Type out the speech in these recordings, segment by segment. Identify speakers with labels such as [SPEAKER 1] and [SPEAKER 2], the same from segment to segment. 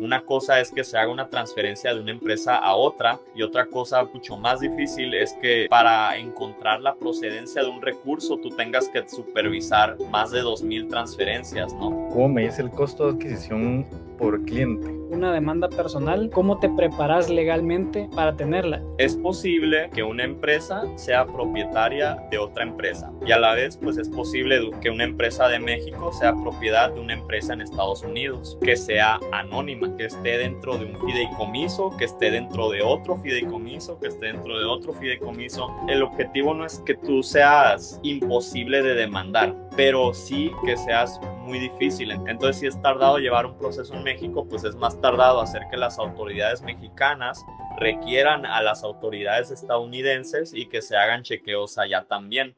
[SPEAKER 1] Una cosa es que se haga una transferencia de una empresa a otra y otra cosa mucho más difícil es que para encontrar la procedencia de un recurso tú tengas que supervisar más de 2,000 transferencias, ¿no?
[SPEAKER 2] ¿Cómo me dice el costo de adquisición por cliente?
[SPEAKER 3] Una demanda personal, ¿cómo te preparas legalmente para tenerla?
[SPEAKER 1] Es posible que una empresa sea propietaria de otra empresa y a la vez pues es posible que una empresa de México sea propiedad de una empresa en Estados Unidos, que sea anónima, que esté dentro de un fideicomiso, que esté dentro de otro fideicomiso, que esté dentro de otro fideicomiso. El objetivo no es que tú seas imposible de demandar, pero sí que seas muy difícil. Entonces, si es tardado llevar un proceso en México, pues es más tardado hacer que las autoridades mexicanas requieran a las autoridades estadounidenses y que se hagan chequeos allá también.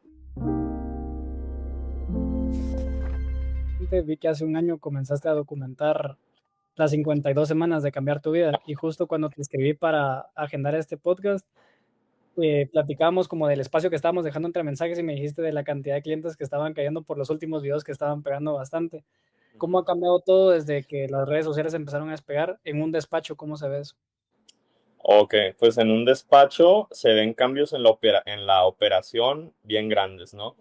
[SPEAKER 3] Vi que hace un año comenzaste a documentar las 52 semanas de cambiar tu vida y justo cuando te escribí para agendar este podcast, platicábamos como del espacio que estábamos dejando entre mensajes y me dijiste de la cantidad de clientes que estaban cayendo por los últimos videos que estaban pegando bastante. ¿Cómo ha cambiado todo desde que las redes sociales empezaron a despegar en un despacho? ¿Cómo se ve eso?
[SPEAKER 1] Ok, pues en un despacho se ven cambios en la operación bien grandes, ¿no?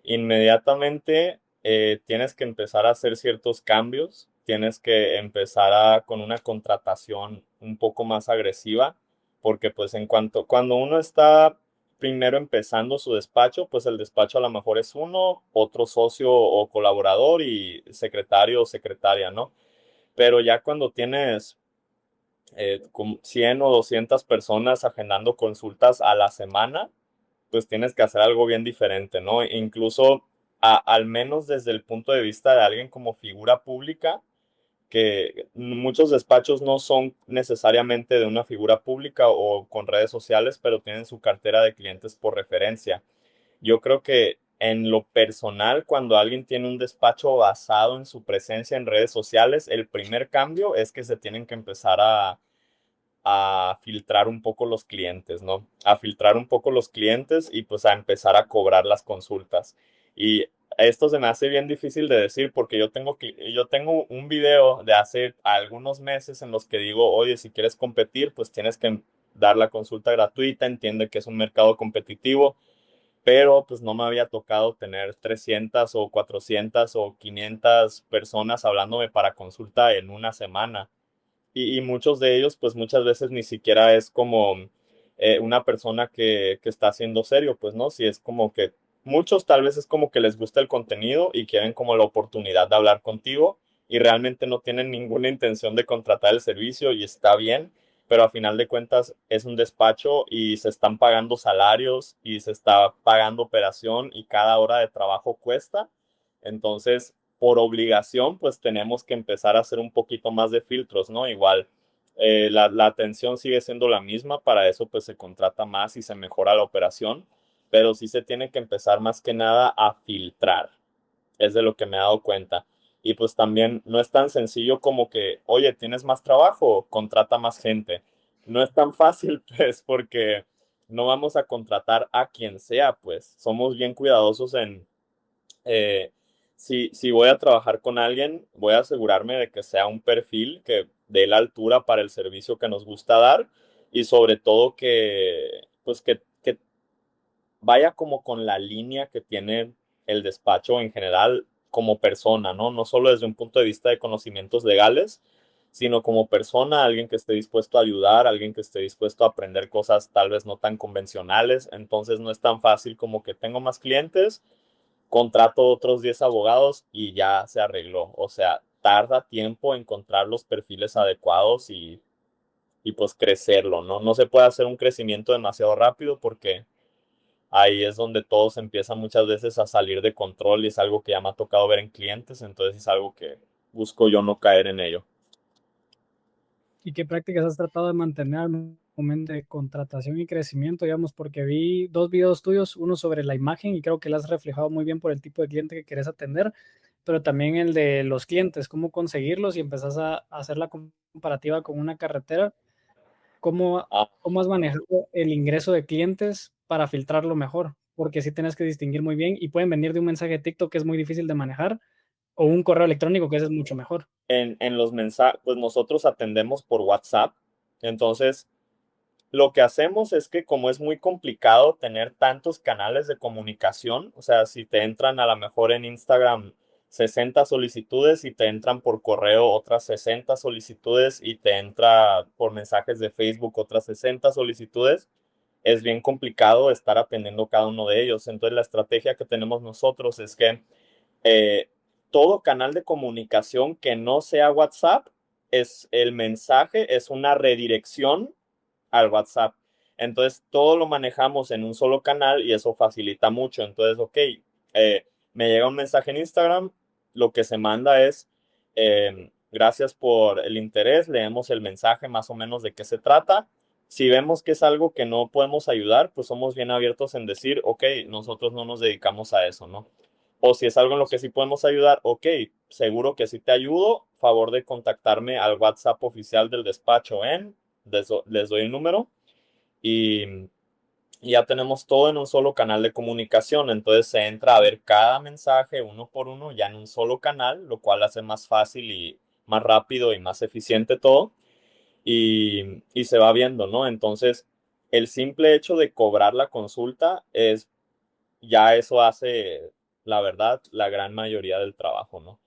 [SPEAKER 1] Inmediatamente tienes que empezar a hacer ciertos cambios, tienes que empezar con una contratación un poco más agresiva, porque pues cuando uno está primero empezando su despacho, pues el despacho a lo mejor es uno, otro socio o colaborador y secretario o secretaria, ¿no? Pero ya cuando tienes 100 o 200 personas agendando consultas a la semana, pues tienes que hacer algo bien diferente, ¿no? Incluso al menos desde el punto de vista de alguien como figura pública, que muchos despachos no son necesariamente de una figura pública o con redes sociales, pero tienen su cartera de clientes por referencia. Yo creo que en lo personal, cuando alguien tiene un despacho basado en su presencia en redes sociales, el primer cambio es que se tienen que empezar a filtrar un poco los clientes, ¿no? A filtrar un poco los clientes y pues a empezar a cobrar las consultas. Y esto se me hace bien difícil de decir porque yo tengo un video de hace algunos meses en los que digo, oye, si quieres competir, pues tienes que dar la consulta gratuita, entiende que es un mercado competitivo, pero pues no me había tocado tener 300 o 400 o 500 personas hablándome para consulta en una semana. Y muchos de ellos, pues muchas veces ni siquiera es como una persona que está siendo serio, pues no, si es como que muchos tal vez es como que les gusta el contenido y quieren como la oportunidad de hablar contigo y realmente no tienen ninguna intención de contratar el servicio y está bien, pero a final de cuentas es un despacho y se están pagando salarios y se está pagando operación y cada hora de trabajo cuesta. Entonces, por obligación, pues tenemos que empezar a hacer un poquito más de filtros, ¿no? Igual, la atención sigue siendo la misma, para eso pues se contrata más y se mejora la operación, pero sí se tiene que empezar más que nada a filtrar, es de lo que me he dado cuenta. Y pues también no es tan sencillo como que, oye, tienes más trabajo, contrata más gente. No es tan fácil, pues, porque no vamos a contratar a quien sea, pues. Somos bien cuidadosos en eh, si voy a trabajar con alguien, voy a asegurarme de que sea un perfil que dé la altura para el servicio que nos gusta dar y sobre todo pues que vaya como con la línea que tiene el despacho en general como persona, ¿no? No solo desde un punto de vista de conocimientos legales, sino como persona, alguien que esté dispuesto a ayudar, alguien que esté dispuesto a aprender cosas tal vez no tan convencionales. Entonces no es tan fácil como que tengo más clientes, contrato otros 10 abogados y ya se arregló. O sea, tarda tiempo encontrar los perfiles adecuados y pues crecerlo, ¿no? No se puede hacer un crecimiento demasiado rápido porque ahí es donde todo se empieza muchas veces a salir de control y es algo que ya me ha tocado ver en clientes, entonces es algo que busco yo no caer en ello.
[SPEAKER 3] ¿Y qué prácticas has tratado de mantener al momento de contratación y crecimiento? Digamos, porque vi dos videos tuyos, uno sobre la imagen y creo que la has reflejado muy bien por el tipo de cliente que quieres atender, pero también el de los clientes, cómo conseguirlos y empezás a hacer la comparativa con una carretera. ¿Cómo,
[SPEAKER 1] Ah,
[SPEAKER 3] cómo has manejado el ingreso de clientes para filtrarlo mejor? Porque sí tienes que distinguir muy bien y pueden venir de un mensaje de TikTok que es muy difícil de manejar O un correo electrónico, que ese es mucho mejor.
[SPEAKER 1] En los mensajes, pues nosotros atendemos por WhatsApp. Entonces, lo que hacemos es que como es muy complicado tener tantos canales de comunicación, o sea, si te entran a lo mejor en Instagram 60 solicitudes y te entran por correo otras 60 solicitudes y te entra por mensajes de Facebook otras 60 solicitudes, es bien complicado estar atendiendo cada uno de ellos. Entonces, la estrategia que tenemos nosotros es que eh, todo canal de comunicación que no sea WhatsApp es el mensaje, es una redirección al WhatsApp. Entonces, todo lo manejamos en un solo canal y eso facilita mucho. Entonces, ok, me llega un mensaje en Instagram, lo que se manda es, gracias por el interés, leemos el mensaje más o menos de qué se trata. Si vemos que es algo que no podemos ayudar, pues somos bien abiertos en decir, ok, nosotros no nos dedicamos a eso, ¿no? O si es algo en lo que sí podemos ayudar, ok, seguro que sí te ayudo, favor de contactarme al WhatsApp oficial del despacho les doy el número y ya tenemos todo en un solo canal de comunicación. Entonces se entra a ver cada mensaje uno por uno ya en un solo canal, lo cual hace más fácil y más rápido y más eficiente todo y se va viendo, ¿no? Entonces, el simple hecho de cobrar la consulta es, ya eso hace, la verdad, la gran mayoría del trabajo, ¿no?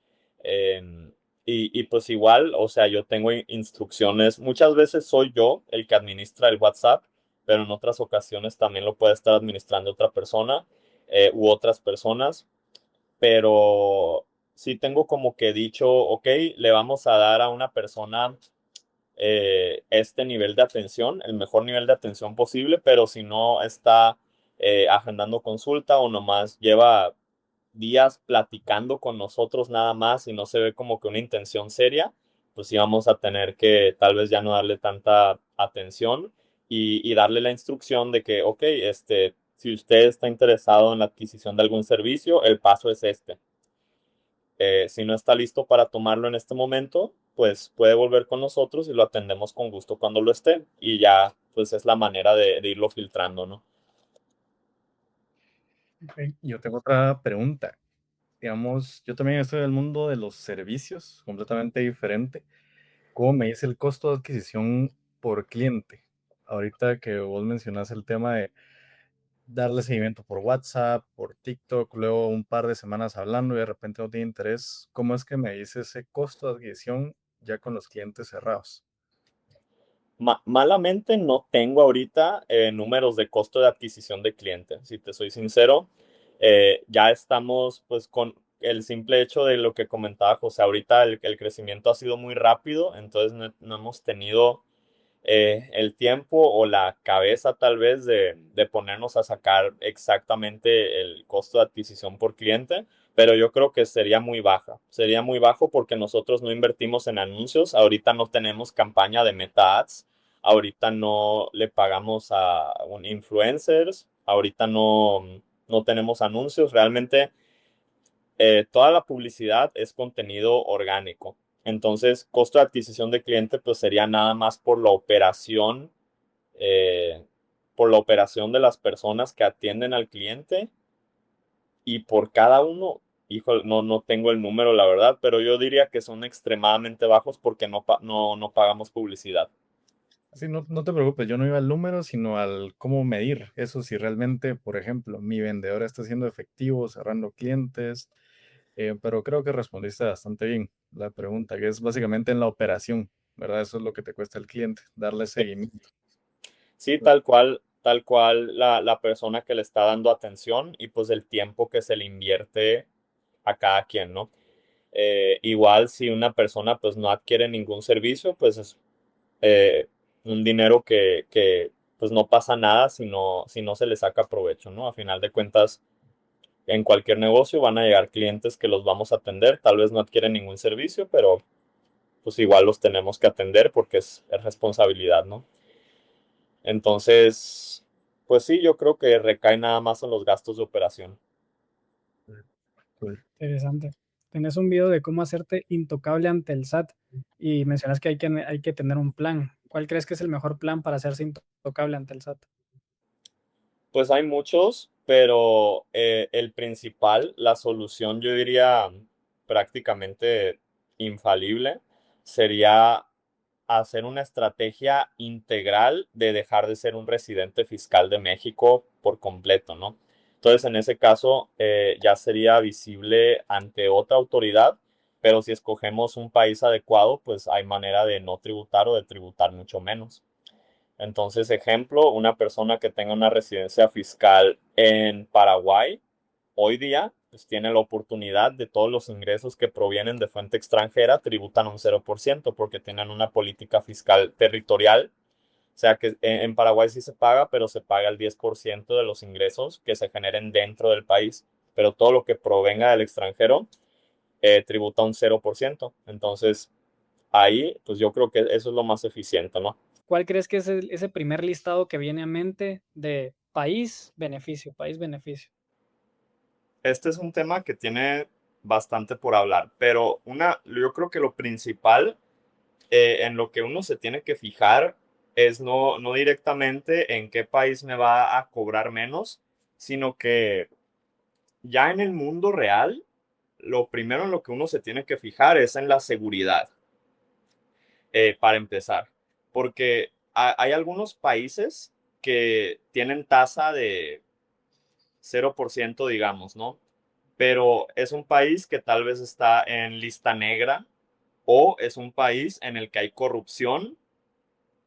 [SPEAKER 1] Y pues igual, o sea, yo tengo instrucciones, muchas veces soy yo el que administra el WhatsApp, pero en otras ocasiones también lo puede estar administrando otra persona u otras personas, pero sí tengo como que dicho, ok, le vamos a dar a una persona este nivel de atención, el mejor nivel de atención posible, pero si no está agendando consulta o nomás lleva días platicando con nosotros nada más y no se ve como que una intención seria, pues sí vamos a tener que tal vez ya no darle tanta atención y darle la instrucción de que, ok, si usted está interesado en la adquisición de algún servicio, el paso es este. Si no está listo para tomarlo en este momento, pues puede volver con nosotros y lo atendemos con gusto cuando lo esté. Y ya, pues es la manera de irlo filtrando, ¿no?
[SPEAKER 3] Ok.
[SPEAKER 2] Yo tengo otra pregunta. Digamos, yo también estoy en el mundo de los servicios, completamente diferente. ¿Cómo me dice el costo de adquisición por cliente? Ahorita que vos mencionas el tema de darle seguimiento por WhatsApp, por TikTok, luego un par de semanas hablando y de repente no tiene interés, ¿cómo es que me dice ese costo de adquisición ya con los clientes cerrados?
[SPEAKER 1] Malamente no tengo ahorita números de costo de adquisición de cliente, si te soy sincero. Ya estamos pues con el simple hecho de lo que comentaba José, ahorita el crecimiento ha sido muy rápido, entonces no hemos tenido el tiempo o la cabeza tal vez de ponernos a sacar exactamente el costo de adquisición por cliente, pero yo creo que sería muy baja. Sería muy bajo porque nosotros no invertimos en anuncios, ahorita no tenemos campaña de Meta Ads, ahorita no le pagamos a un influencers, ahorita no tenemos anuncios, realmente toda la publicidad es contenido orgánico. Entonces, costo de adquisición de cliente pues sería nada más eh, por la operación de las personas que atienden al cliente y por cada uno, híjole, no tengo el número, la verdad, pero yo diría que son extremadamente bajos porque no pagamos publicidad.
[SPEAKER 2] Así no te preocupes, yo no iba al número, sino al cómo medir eso, si realmente, por ejemplo, mi vendedor está siendo efectivo, cerrando clientes, pero creo que respondiste bastante bien la pregunta, que es básicamente en la operación, ¿verdad? Eso es lo que te cuesta al cliente, darle seguimiento.
[SPEAKER 1] Sí, tal cual la persona que le está dando atención y pues el tiempo que se le invierte a cada quien, ¿no? Igual si una persona pues no adquiere ningún servicio, pues es eh, un dinero que pues no pasa nada si no se le saca provecho, ¿no? A final de cuentas, en cualquier negocio van a llegar clientes que los vamos a atender, tal vez no adquieren ningún servicio, pero pues igual los tenemos que atender porque es responsabilidad, ¿no? Entonces, pues sí, yo creo que recae nada más en los gastos de operación.
[SPEAKER 2] Cool.
[SPEAKER 3] Interesante. Tenés un video de cómo hacerte intocable ante el SAT y mencionas que hay que tener un plan. ¿Cuál crees que es el mejor plan para hacerse intocable ante el SAT?
[SPEAKER 1] Pues hay muchos, pero el principal, la solución, yo diría prácticamente infalible, sería hacer una estrategia integral de dejar de ser un residente fiscal de México por completo, ¿no? Entonces, en ese caso, ya sería visible ante otra autoridad, pero si escogemos un país adecuado, pues hay manera de no tributar o de tributar mucho menos. Entonces, ejemplo, una persona que tenga una residencia fiscal en Paraguay, hoy día, pues tiene la oportunidad de todos los ingresos que provienen de fuente extranjera, tributan un 0% porque tienen una política fiscal territorial. O sea que en Paraguay sí se paga, pero se paga el 10% de los ingresos que se generen dentro del país. Pero todo lo que provenga del extranjero tributa un 0%. Entonces, ahí, pues yo creo que eso es lo más eficiente, ¿no?
[SPEAKER 3] ¿Cuál crees que es ese primer listado que viene a mente de país, beneficio, país, beneficio?
[SPEAKER 1] Este es un tema que tiene bastante por hablar, pero yo creo que lo principal en lo que uno se tiene que fijar es no directamente en qué país me va a cobrar menos, sino que ya en el mundo real, lo primero en lo que uno se tiene que fijar es en la seguridad, para empezar, porque hay algunos países que tienen tasa de 0%, digamos, ¿no? Pero es un país que tal vez está en lista negra o es un país en el que hay corrupción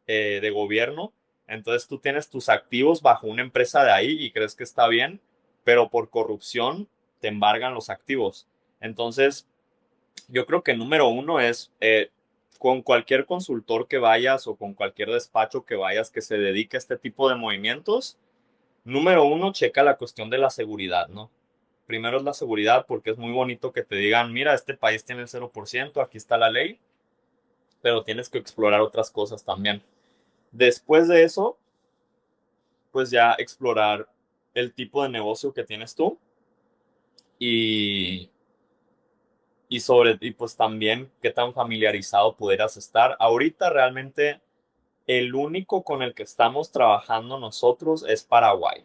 [SPEAKER 1] de gobierno. Entonces tú tienes tus activos bajo una empresa de ahí y crees que está bien, pero por corrupción te embargan los activos. Entonces, yo creo que número uno es con cualquier consultor que vayas o con cualquier despacho que vayas que se dedique a este tipo de movimientos, número uno, checa la cuestión de la seguridad, ¿no? Primero es la seguridad porque es muy bonito que te digan, mira, este país tiene el 0%, aquí está la ley, pero tienes que explorar otras cosas también. Después de eso, pues ya explorar el tipo de negocio que tienes tú y, y pues también qué tan familiarizado pudieras estar. Ahorita realmente el único con el que estamos trabajando nosotros es Paraguay.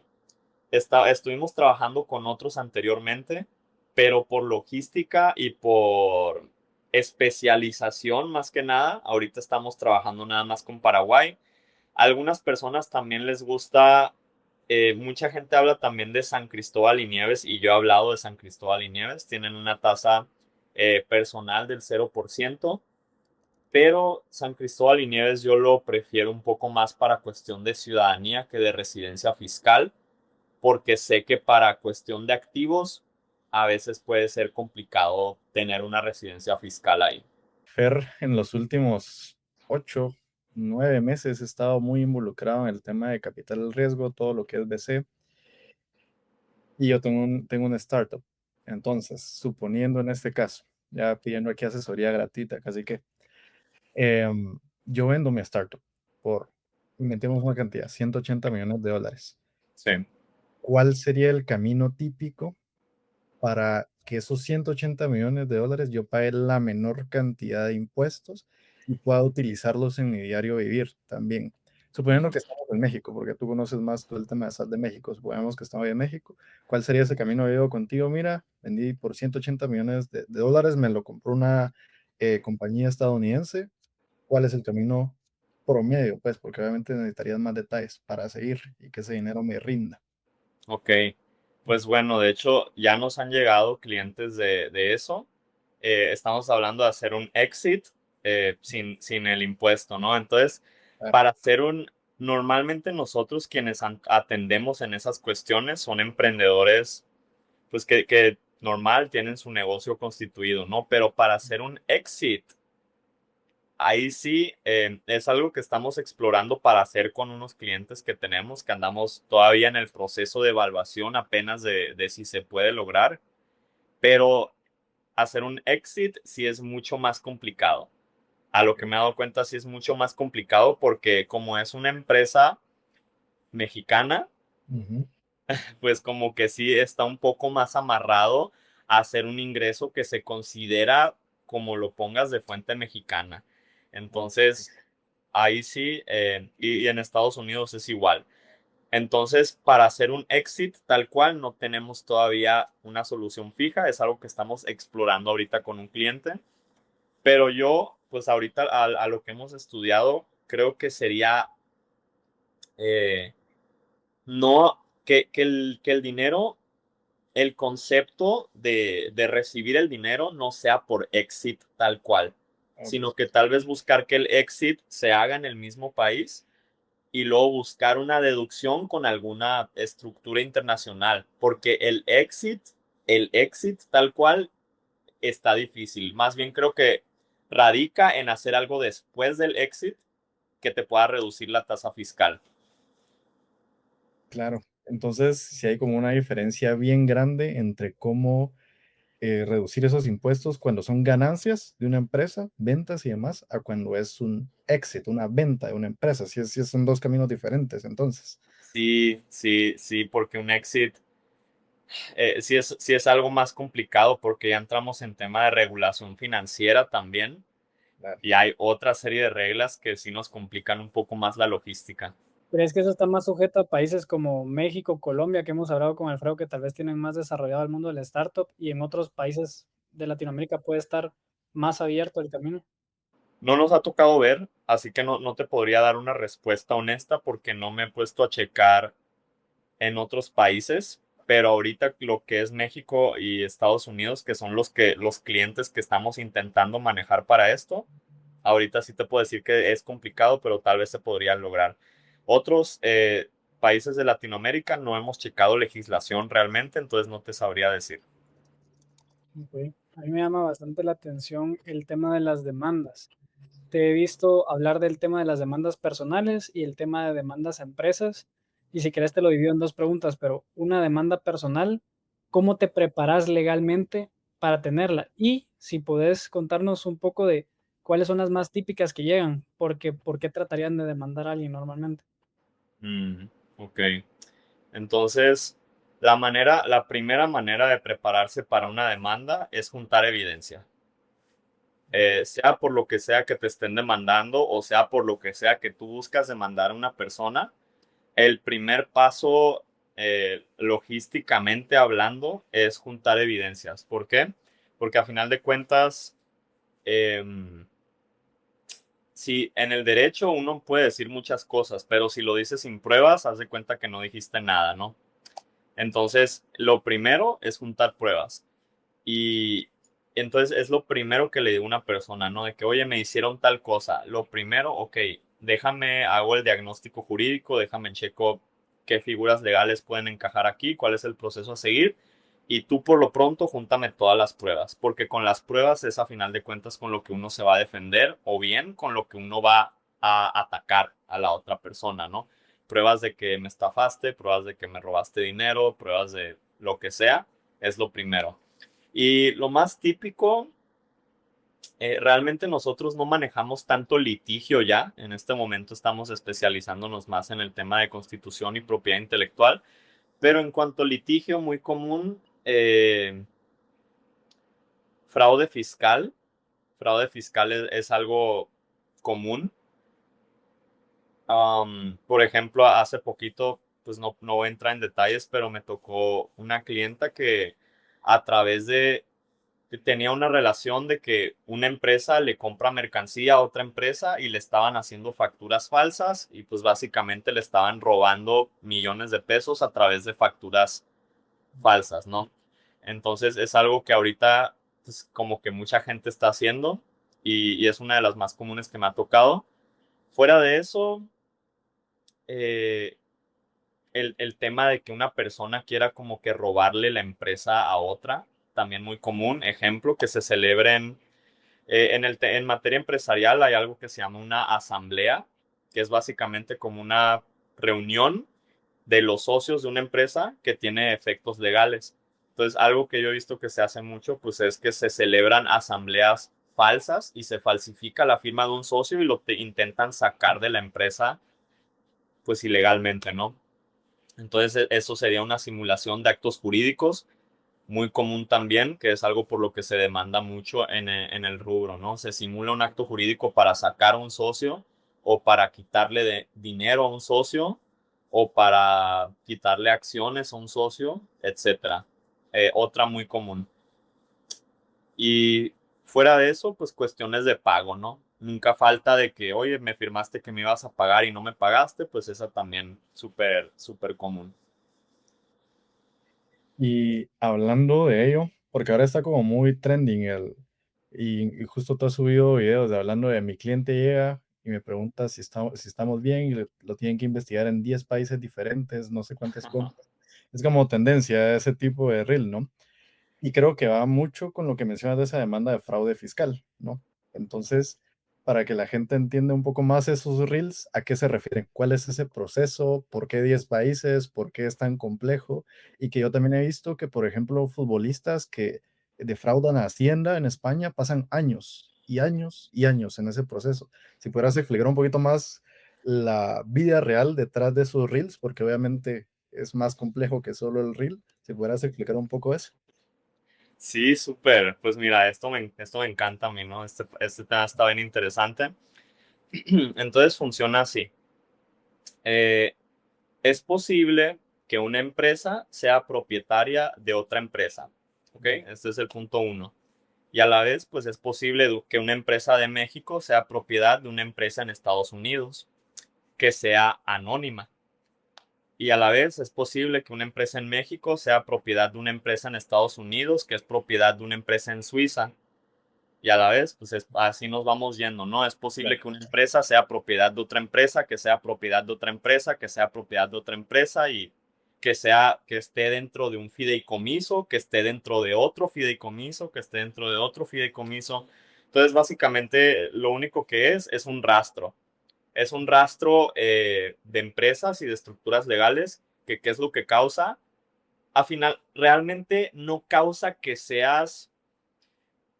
[SPEAKER 1] Estuvimos trabajando con otros anteriormente, pero por logística y por especialización más que nada, ahorita estamos trabajando nada más con Paraguay. A algunas personas también les gusta, mucha gente habla también de San Cristóbal y Nieves y yo he hablado de San Cristóbal y Nieves, tienen una tasa personal del 0%, pero San Cristóbal y Nieves yo lo prefiero un poco más para cuestión de ciudadanía que de residencia fiscal porque sé que para cuestión de activos a veces puede ser complicado tener una residencia fiscal ahí.
[SPEAKER 2] Fer, en los últimos 8, 9 meses he estado muy involucrado en el tema de capital riesgo, todo lo que es VC, y yo tengo una startup. Entonces, suponiendo en este caso, ya pidiendo aquí asesoría gratuita, casi que, em, yo vendo mi startup por, metemos una cantidad, $180 millones.
[SPEAKER 1] Sí.
[SPEAKER 2] ¿Cuál sería el camino típico para que esos $180 millones yo pague la menor cantidad de impuestos y pueda utilizarlos en mi diario vivir también? Suponiendo que estamos en México, porque tú conoces más todo el tema de sal de México, supongamos que estamos en México, ¿cuál sería ese camino? Yo digo contigo, mira, vendí por $180 millones, me lo compró una compañía estadounidense. ¿Cuál es el camino promedio? Pues porque obviamente necesitarías más detalles para seguir y que ese dinero me rinda.
[SPEAKER 1] Ok, pues bueno, de hecho ya nos han llegado clientes de eso. Estamos hablando de hacer un exit sin el impuesto, ¿no? Entonces,
[SPEAKER 2] Claro.
[SPEAKER 1] para hacer normalmente nosotros quienes atendemos en esas cuestiones son emprendedores, pues que normal tienen su negocio constituido, ¿no? Pero para hacer un exit, ahí sí, es algo que estamos explorando para hacer con unos clientes que tenemos, que andamos todavía en el proceso de evaluación apenas de si se puede lograr, pero hacer un exit sí es mucho más complicado. A lo que me he dado cuenta sí es mucho más complicado porque como es una empresa mexicana,
[SPEAKER 2] Ujú.
[SPEAKER 1] pues como que sí está un poco más amarrado a hacer un ingreso que se considera como lo pongas de fuente mexicana.
[SPEAKER 2] Ok.
[SPEAKER 1] Entonces, ahí sí, y en Estados Unidos es igual. Entonces, para hacer un exit tal cual, no tenemos todavía una solución fija. Es algo que estamos explorando ahorita con un cliente. Pero yo, pues ahorita a lo que hemos estudiado, creo que sería eh, no que el dinero, el concepto de recibir el dinero no sea por exit tal cual,
[SPEAKER 2] Ok,
[SPEAKER 1] sino que tal vez buscar que el exit se haga en el mismo país y luego buscar una deducción con alguna estructura internacional, porque el exit tal cual está difícil. Más bien creo que radica en hacer algo después del exit que te pueda reducir la tasa fiscal.
[SPEAKER 2] claro. Entonces, si hay como una diferencia bien grande entre cómo reducir esos impuestos cuando son ganancias de una empresa, ventas y demás, a cuando es un exit, una venta de una empresa. Si son dos caminos diferentes, entonces.
[SPEAKER 1] Sí, sí, sí, porque un exit sí es algo más complicado porque ya entramos en tema de regulación financiera también
[SPEAKER 2] Claro.
[SPEAKER 1] y hay otra serie de reglas que sí nos complican un poco más la logística.
[SPEAKER 3] ¿Crees que eso está más sujeto a países como México, Colombia, que hemos hablado con Alfredo, que tal vez tienen más desarrollado el mundo del startup, y en otros países de Latinoamérica puede estar más abierto el camino?
[SPEAKER 1] No nos ha tocado ver, así que no te podría dar una respuesta honesta porque no me he puesto a checar en otros países, pero ahorita lo que es México y Estados Unidos, que son los clientes que estamos intentando manejar para esto, ahorita sí te puedo decir que es complicado, pero tal vez se podría lograr. Otros países de Latinoamérica no hemos checado legislación realmente, entonces no te sabría decir.
[SPEAKER 3] Ok. A mí me llama bastante la atención el tema de las demandas. Te he visto hablar del tema de las demandas personales y el tema de demandas a empresas. Y si querés te lo divido en dos preguntas, pero una demanda personal, ¿cómo te preparas legalmente para tenerla? Y si podés contarnos un poco de cuáles son las más típicas que llegan, porque ¿por qué tratarían de demandar a alguien normalmente?
[SPEAKER 1] Mm, ok. Entonces, la primera manera de prepararse para una demanda es juntar evidencia. Sea por lo que sea que te estén demandando o sea por lo que sea que tú buscas demandar a una persona, el primer paso, logísticamente hablando, es juntar evidencias. ¿Por qué? Porque a final de cuentas, em, si en el derecho uno puede decir muchas cosas, pero si lo dices sin pruebas, haz de cuenta que no dijiste nada, ¿no? Entonces, lo primero es juntar pruebas. Y entonces es lo primero que le digo a una persona, ¿no? De que, oye, me hicieron tal cosa. Lo primero, ok, déjame, hago el diagnóstico jurídico, déjame checo qué figuras legales pueden encajar aquí, cuál es el proceso a seguir. Y tú por lo pronto júntame todas las pruebas, porque con las pruebas es a final de cuentas con lo que uno se va a defender o bien con lo que uno va a atacar a la otra persona, ¿no? Pruebas de que me estafaste, pruebas de que me robaste dinero, pruebas de lo que sea, es lo primero. Y lo más típico, realmente nosotros no manejamos tanto litigio ya. En este momento estamos especializándonos más en el tema de constitución y propiedad intelectual. Pero en cuanto a litigio, muy común, fraude fiscal. Fraude fiscal es algo común. Por ejemplo, hace poquito, pues no voy a entrar en detalles, pero me tocó una clienta que a través de que tenía una relación de que una empresa le compra mercancía a otra empresa y le estaban haciendo facturas falsas y pues básicamente le estaban robando millones de pesos a través de facturas falsas, ¿no? Entonces es algo que ahorita pues, como que mucha gente está haciendo y es una de las más comunes que me ha tocado. Fuera de eso, eh, el tema de que una persona quiera como que robarle la empresa a otra, también muy común. Ejemplo, que se celebren en materia empresarial hay algo que se llama una asamblea, que es básicamente como una reunión de los socios de una empresa que tiene efectos legales. Entonces, algo que yo he visto que se hace mucho, pues es que se celebran asambleas falsas y se falsifica la firma de un socio y intentan sacar de la empresa, pues ilegalmente, ¿no? Entonces, eso sería una simulación de actos jurídicos muy común también, que es algo por lo que se demanda mucho en el rubro, ¿no? Se simula un acto jurídico para sacar a un socio o para quitarle dinero a un socio o para quitarle acciones a un socio, etcétera. Otra muy común. Y fuera de eso, pues cuestiones de pago, ¿no? Nunca falta de que, oye, me firmaste que me ibas a pagar y no me pagaste, pues esa también súper, súper común.
[SPEAKER 2] Y hablando de ello, porque ahora está como muy trending y justo tú has subido videos de hablando de mi cliente llega y me pregunta si estamos bien y lo tienen que investigar en 10 países diferentes, no sé cuántas compras. Es como tendencia ese tipo de reel, ¿no? Y creo que va mucho con lo que mencionas de esa demanda de fraude fiscal, ¿no? Entonces, para que la gente entienda un poco más esos reels, ¿a qué se refieren? ¿Cuál es ese proceso? ¿Por qué 10 países? ¿Por qué es tan complejo? Y que yo también he visto que, por ejemplo, futbolistas que defraudan a Hacienda en España pasan años y años y años en ese proceso. Si pudieras explicar un poquito más la vida real detrás de esos reels, porque obviamente es más complejo que solo el reel, si pudieras explicar un poco eso.
[SPEAKER 1] Sí, súper. Pues mira, esto me encanta a mí, ¿no? Este tema está bien interesante. Entonces funciona así. Eh, es posible que una empresa sea propietaria de otra empresa. ¿Ok? Este es el punto uno. Y a la vez, pues es posible que una empresa de México sea propiedad de una empresa en Estados Unidos, que sea anónima. Y a la vez es posible que una empresa en México sea propiedad de una empresa en Estados Unidos, que es propiedad de una empresa en Suiza. Y a la vez, pues así nos vamos yendo, ¿no? Es posible que una empresa sea propiedad de otra empresa, que sea propiedad de otra empresa, que sea propiedad de otra empresa y que esté dentro de un fideicomiso, que esté dentro de otro fideicomiso, que esté dentro de otro fideicomiso. Entonces, básicamente, lo único que es un rastro. Es un rastro de empresas y de estructuras legales que qué es lo que causa. Al final, realmente no causa que seas.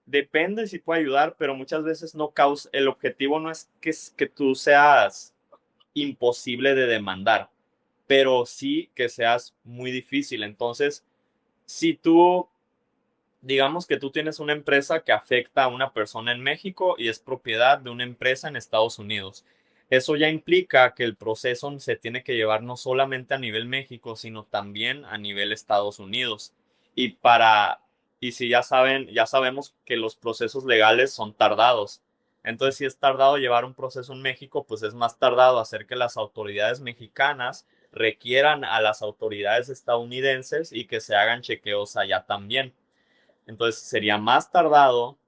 [SPEAKER 1] Depende si puede ayudar, pero muchas veces no causa. El objetivo no es que tú seas imposible de demandar, pero sí que seas muy difícil. Entonces, si tú, digamos que tú tienes una empresa que afecta a una persona en México y es propiedad de una empresa en Estados Unidos. Eso ya implica que el proceso se tiene que llevar no solamente a nivel México, sino también a nivel Estados Unidos. Y para, y si ya saben, ya sabemos que los procesos legales son tardados. Entonces, si es tardado llevar un proceso en México, pues es más tardado hacer que las autoridades mexicanas requieran a las autoridades estadounidenses y que se hagan chequeos allá también. Entonces sería más tardado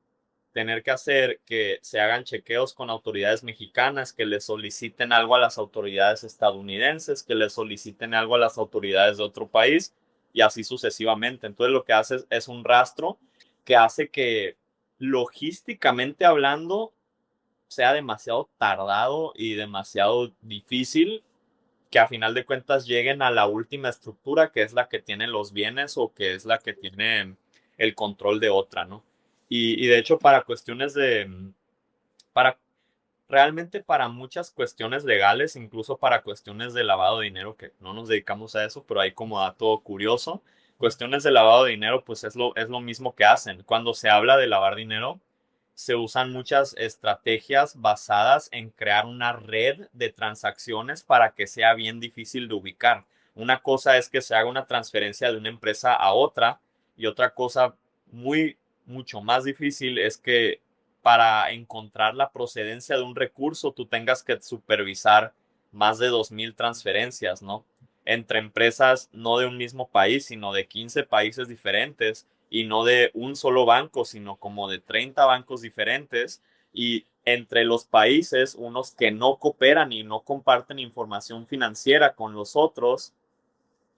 [SPEAKER 1] tener que hacer que se hagan chequeos con autoridades mexicanas, que le soliciten algo a las autoridades estadounidenses, que le soliciten algo a las autoridades de otro país y así sucesivamente. Entonces lo que hace es un rastro que hace que logísticamente hablando sea demasiado tardado y demasiado difícil que a final de cuentas lleguen a la última estructura, que es la que tiene los bienes o que es la que tiene el control de otra, ¿no? Y de hecho, para realmente para muchas cuestiones legales, incluso para cuestiones de lavado de dinero, que no nos dedicamos a eso, pero hay como dato curioso, cuestiones de lavado de dinero, pues es lo mismo que hacen. Cuando se habla de lavar dinero, se usan muchas estrategias basadas en crear una red de transacciones para que sea bien difícil de ubicar. Una cosa es que se haga una transferencia de una empresa a otra y otra cosa mucho más difícil es que para encontrar la procedencia de un recurso tú tengas que supervisar más de 2,000 transferencias, ¿no? Entre empresas no de un mismo país, sino de 15 países diferentes y no de un solo banco, sino como de 30 bancos diferentes y entre los países, unos que no cooperan y no comparten información financiera con los otros.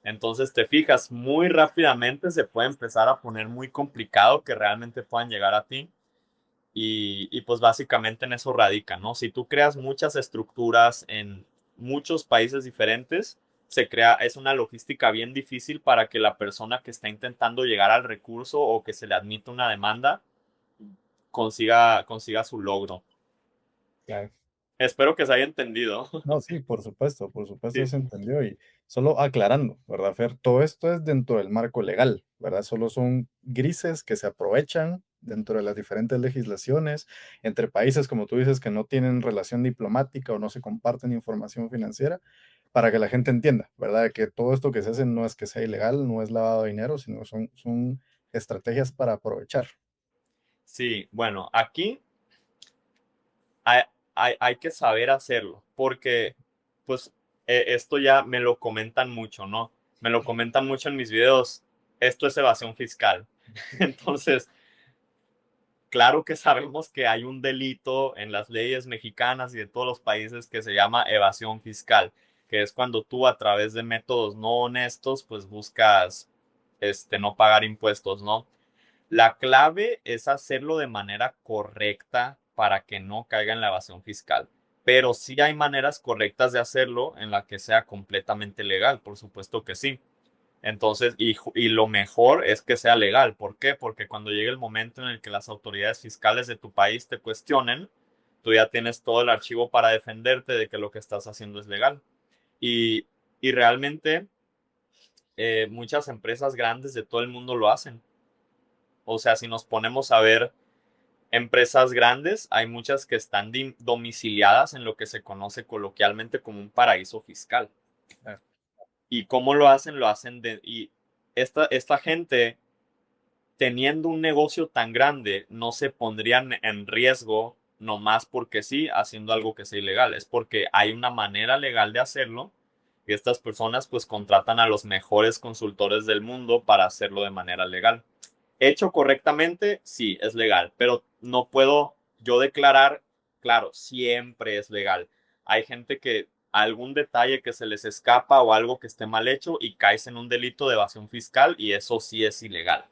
[SPEAKER 1] Entonces te fijas, muy rápidamente se puede empezar a poner muy complicado que realmente puedan llegar a ti. Y pues básicamente en eso radica, ¿no? Si tú creas muchas estructuras en muchos países diferentes, es una logística bien difícil para que la persona que está intentando llegar al recurso o que se le admita una demanda consiga su logro.
[SPEAKER 2] Claro.
[SPEAKER 1] Espero que se haya entendido.
[SPEAKER 2] No, sí, por supuesto
[SPEAKER 1] Sí,
[SPEAKER 2] se entendió. Y solo aclarando, ¿verdad, Fer? Todo esto es dentro del marco legal, ¿verdad? Solo son grises que se aprovechan dentro de las diferentes legislaciones entre países, como tú dices, que no tienen relación diplomática o no se comparten información financiera, para que la gente entienda, ¿verdad? Que todo esto que se hace no es que sea ilegal, no es lavado de dinero, sino son estrategias para aprovechar.
[SPEAKER 1] Sí, bueno, aquí hay, hay que saber hacerlo, porque pues esto ya me lo comentan mucho, ¿no? Me lo comentan mucho en mis videos. Esto es evasión fiscal. Entonces, claro que sabemos que hay un delito en las leyes mexicanas y de todos los países que se llama evasión fiscal, que es cuando tú a través de métodos no honestos, pues buscas no pagar impuestos, ¿no? La clave es hacerlo de manera correcta para que no caiga en la evasión fiscal. Pero sí hay maneras correctas de hacerlo en la que sea completamente legal, por supuesto que sí. Entonces, y lo mejor es que sea legal. ¿Por qué? Porque cuando llegue el momento en el que las autoridades fiscales de tu país te cuestionen, tú ya tienes todo el archivo para defenderte de que lo que estás haciendo es legal. Y, y realmente muchas empresas grandes de todo el mundo lo hacen. O sea, si nos ponemos a ver empresas grandes, hay muchas que están domiciliadas en lo que se conoce coloquialmente como un paraíso fiscal.
[SPEAKER 2] Ah,
[SPEAKER 1] ¿Y cómo lo hacen? Lo hacen y esta gente, teniendo un negocio tan grande, no se pondrían en riesgo nomás porque sí, haciendo algo que sea ilegal. Es porque hay una manera legal de hacerlo y estas personas pues contratan a los mejores consultores del mundo para hacerlo de manera legal. Hecho correctamente, sí, es legal, pero no puedo yo declarar, claro, siempre es legal. Hay gente que algún detalle que se les escapa o algo que esté mal hecho y caes en un delito de evasión fiscal y eso sí es ilegal.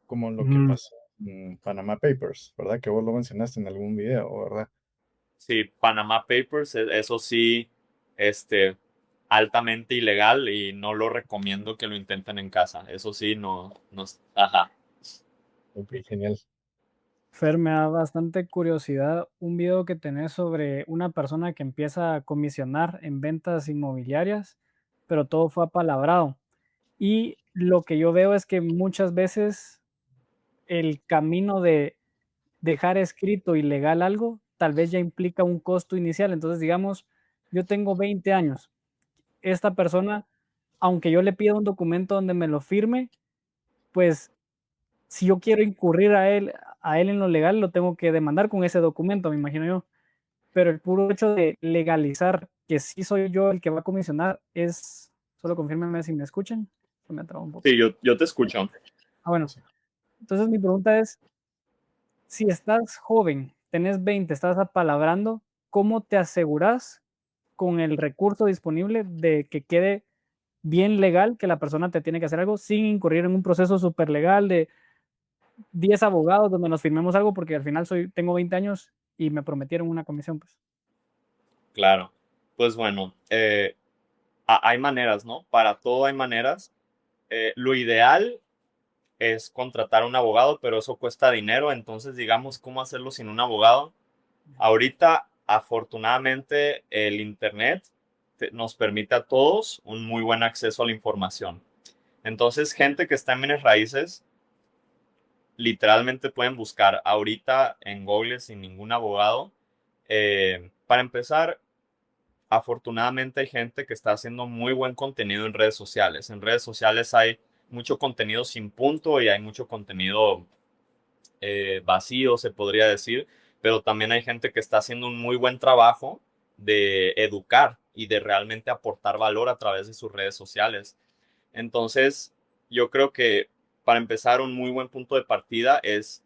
[SPEAKER 2] como lo que
[SPEAKER 3] Mm,
[SPEAKER 2] pasó en Panama Papers, ¿verdad? Que vos lo mencionaste en algún video, ¿verdad?
[SPEAKER 1] Sí, Panama Papers, eso sí, este, altamente ilegal y no lo recomiendo que lo intenten en casa. Eso sí, no, ajá.
[SPEAKER 2] Ok, genial.
[SPEAKER 3] Fer, me da bastante curiosidad un video que tenés sobre una persona que empieza a comisionar en ventas inmobiliarias, pero todo fue apalabrado. Y lo que yo veo es que muchas veces el camino de dejar escrito y legal algo, tal vez ya implica un costo inicial. Entonces, digamos, yo tengo 20 años. Esta persona, aunque yo le pida un documento donde me lo firme, pues si yo quiero incurrir a él en lo legal, lo tengo que demandar con ese documento, me imagino yo. Pero el puro hecho de legalizar que sí soy yo el que va a comisionar es, solo confírmenme si me escuchan, se me traba un poco.
[SPEAKER 1] Sí, yo te escucho.
[SPEAKER 3] Bueno, entonces mi pregunta es, si estás joven, tenés 20, estás apalabrando, ¿cómo te aseguras con el recurso disponible de que quede bien legal, que la persona te tiene que hacer algo sin incurrir en un proceso súper legal de 10 abogados donde nos firmemos algo porque al final tengo 20 años y me prometieron una comisión? Pues.
[SPEAKER 1] Claro. Pues bueno, hay maneras, ¿no? Para todo hay maneras. Lo ideal es contratar a un abogado, pero eso cuesta dinero. Entonces, digamos, ¿cómo hacerlo sin un abogado? Ahorita, afortunadamente, el Internet nos permite a todos un muy buen acceso a la información. Entonces, gente que está en bienes raíces, literalmente pueden buscar ahorita en Google sin ningún abogado. Para empezar, afortunadamente hay gente que está haciendo muy buen contenido en redes sociales. En redes sociales hay mucho contenido sin punto y hay mucho contenido vacío, se podría decir, pero también hay gente que está haciendo un muy buen trabajo de educar y de realmente aportar valor a través de sus redes sociales. Entonces, yo creo que para empezar, un muy buen punto de partida es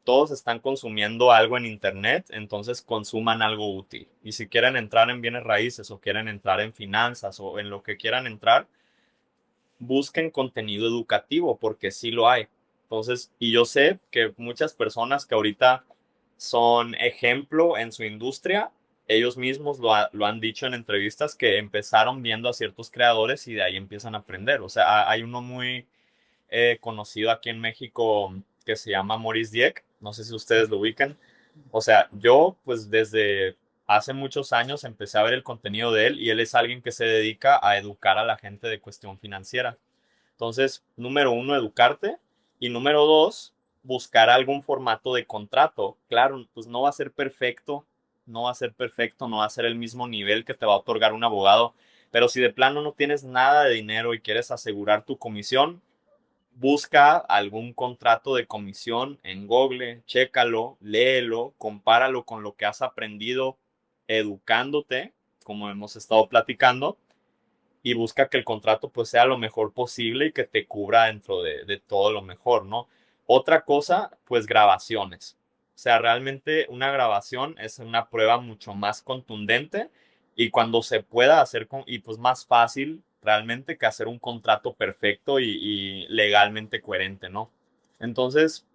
[SPEAKER 1] todos están consumiendo algo en Internet, entonces consuman algo útil. Y si quieren entrar en bienes raíces o quieren entrar en finanzas o en lo que quieran entrar, busquen contenido educativo porque sí lo hay. Entonces, y yo sé que muchas personas que ahorita son ejemplo en su industria, ellos mismos lo han dicho en entrevistas que empezaron viendo a ciertos creadores y de ahí empiezan a aprender. O sea, hay uno muy conocido aquí en México que se llama Maurice Dieck, no sé si ustedes lo ubican. O sea, yo pues desde hace muchos años empecé a ver el contenido de él y él es alguien que se dedica a educar a la gente de cuestión financiera. Entonces, número uno, educarte y número dos, buscar algún formato de contrato. Claro, pues no va a ser perfecto no va a ser perfecto, no va a ser el mismo nivel que te va a otorgar un abogado, pero si de plano no tienes nada de dinero y quieres asegurar tu comisión, busca algún contrato de comisión en Google, chécalo, léelo, compáralo con lo que has aprendido educándote, como hemos estado platicando, y busca que el contrato pues sea lo mejor posible y que te cubra dentro de todo lo mejor, ¿no? Otra cosa, pues grabaciones. O sea, realmente una grabación es una prueba mucho más contundente y cuando se pueda hacer y pues más fácil realmente que hacer un contrato perfecto y legalmente coherente, ¿no? Entonces,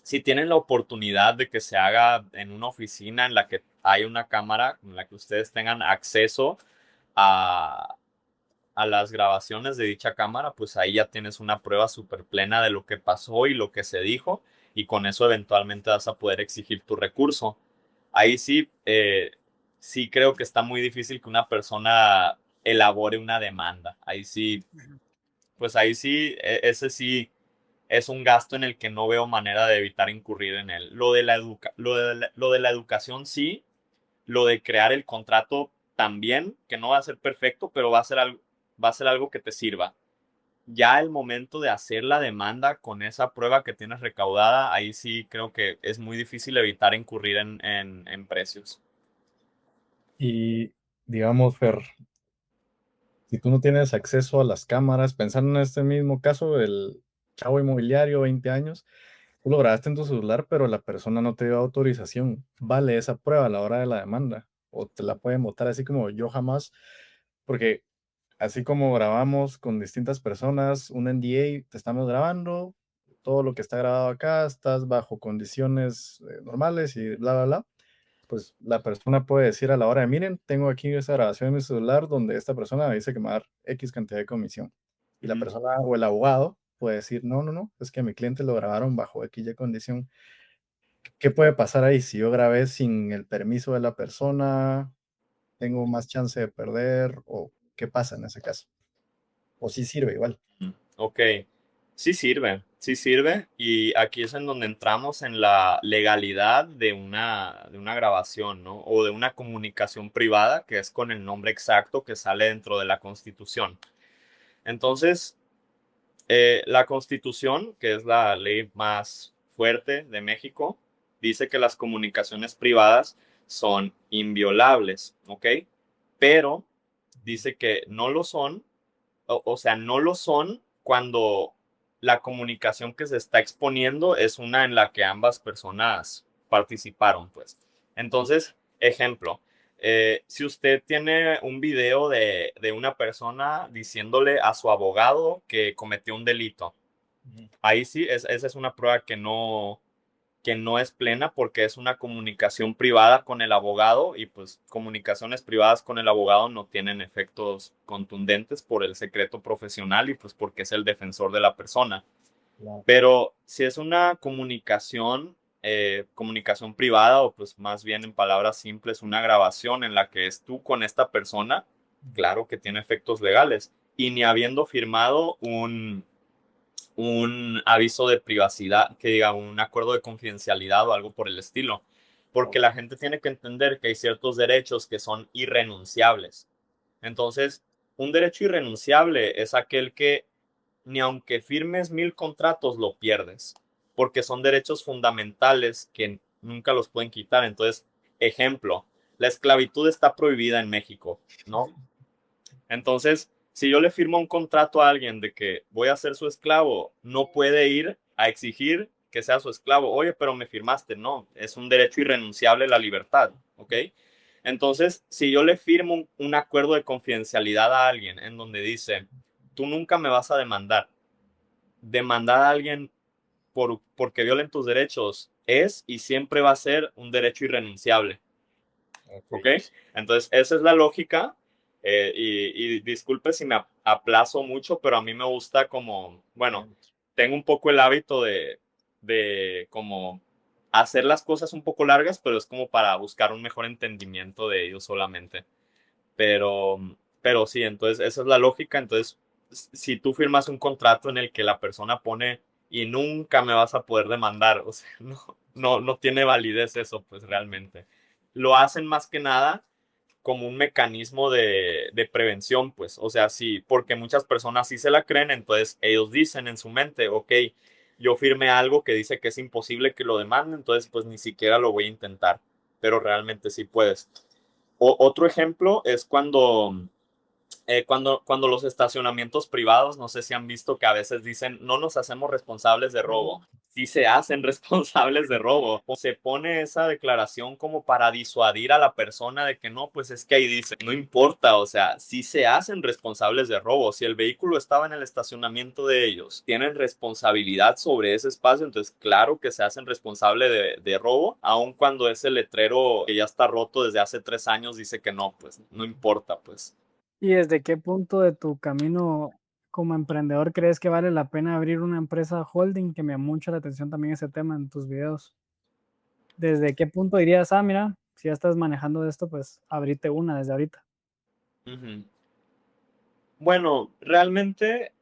[SPEAKER 1] si tienen la oportunidad de que se haga en una oficina en la que hay una cámara, en la que ustedes tengan acceso a, a las grabaciones de dicha cámara, pues ahí ya tienes una prueba súper plena de lo que pasó y lo que se dijo, y con eso eventualmente vas a poder exigir tu recurso. Ahí sí, sí creo que está muy difícil que una persona elabore una demanda. Ahí sí, pues ahí sí, ese sí es un gasto en el que no veo manera de evitar incurrir en él. Lo de la educación sí, lo de crear el contrato también, que no va a ser perfecto, pero va a ser algo que te sirva. Ya el momento de hacer la demanda con esa prueba que tienes recaudada, ahí sí creo que es muy difícil evitar incurrir en precios.
[SPEAKER 2] Y digamos, Fer, si tú no tienes acceso a las cámaras, pensando en este mismo caso, el chavo inmobiliario, 20 años, tú lo grabaste en tu celular, pero la persona no te dio autorización. ¿Vale esa prueba a la hora de la demanda? ¿O te la pueden votar así como yo jamás? Porque así como grabamos con distintas personas, un NDA, te estamos grabando, todo lo que está grabado acá, estás bajo condiciones normales y bla, bla, bla, pues la persona puede decir a la hora de, miren, tengo aquí esta grabación en mi celular donde esta persona me dice que me va a dar X cantidad de comisión. Y la
[SPEAKER 1] Ujú.
[SPEAKER 2] persona o el abogado puede decir, no, no, no, es que a mi cliente lo grabaron bajo X y condición. ¿Qué puede pasar ahí si yo grabé sin el permiso de la persona? ¿Tengo más chance de perder? ¿O qué pasa en ese caso? ¿O sí sirve igual?
[SPEAKER 1] Ok, sí sirve, y aquí es en donde entramos en la legalidad de una grabación, ¿no? O de una comunicación privada, que es con el nombre exacto que sale dentro de la Constitución. Entonces, la Constitución, que es la ley más fuerte de México, dice que las comunicaciones privadas son inviolables, ¿ok? Pero dice que no lo son, o sea, no lo son cuando la comunicación que se está exponiendo es una en la que ambas personas participaron, pues. Entonces, ejemplo, si usted tiene un video de una persona diciéndole a su abogado que cometió un delito,
[SPEAKER 2] Ujú.
[SPEAKER 1] ahí sí, esa es una prueba que no es plena porque es una comunicación privada con el abogado, y pues comunicaciones privadas con el abogado no tienen efectos contundentes por el secreto profesional y pues porque es el defensor de la persona.
[SPEAKER 2] Claro.
[SPEAKER 1] Pero si es una comunicación privada, o pues más bien en palabras simples, una grabación en la que es tú con esta persona, claro que tiene efectos legales. Y ni habiendo firmado un aviso de privacidad, que diga un acuerdo de confidencialidad o algo por el estilo. Porque la gente tiene que entender que hay ciertos derechos que son irrenunciables. Entonces, un derecho irrenunciable es aquel que ni aunque firmes 1000 contratos lo pierdes, porque son derechos fundamentales que nunca los pueden quitar. Entonces, ejemplo, la esclavitud está prohibida en México, ¿no? Entonces, si yo le firmo un contrato a alguien de que voy a ser su esclavo, no puede ir a exigir que sea su esclavo. Oye, pero me firmaste. No, es un derecho irrenunciable la libertad, ¿ok? Entonces, si yo le firmo un acuerdo de confidencialidad a alguien en donde dice, tú nunca me vas a demandar, demandar a alguien porque violen tus derechos es y siempre va a ser un derecho irrenunciable.
[SPEAKER 2] Ok.
[SPEAKER 1] ¿Ok? Entonces, esa es la lógica. Y disculpe si me aplazo mucho, pero a mí me gusta como, bueno, tengo un poco el hábito de como hacer las cosas un poco largas, pero es como para buscar un mejor entendimiento de ellos solamente. Pero, pero sí, entonces esa es la lógica. Entonces, si tú firmas un contrato en el que la persona pone y nunca me vas a poder demandar, o sea, no tiene validez eso, pues realmente. lo hacen más que nada como un mecanismo de prevención, pues. O sea, sí, porque muchas personas sí se la creen, entonces ellos dicen en su mente, ok, yo firmé algo que dice que es imposible que lo demanden, entonces pues ni siquiera lo voy a intentar, pero realmente sí puedes. Otro ejemplo es cuando los estacionamientos privados, no sé si han visto que a veces dicen, no nos hacemos responsables de robo. Sí se hacen responsables de robo. O se pone esa declaración como para disuadir a la persona de que no, pues es que ahí dice, no importa, o sea, sí se hacen responsables de robo. Si el vehículo estaba en el estacionamiento de ellos, tienen responsabilidad sobre ese espacio, entonces claro que se hacen responsable de robo, aun cuando ese letrero que ya está roto desde hace 3 años dice que no, pues no importa, pues.
[SPEAKER 3] ¿Y desde qué punto de tu camino como emprendedor crees que vale la pena abrir una empresa holding? Que me llama mucho la atención también ese tema en tus videos. ¿Desde qué punto dirías, ah, mira, si ya estás manejando esto, pues abrite una desde ahorita?
[SPEAKER 1] Ujú. Bueno, realmente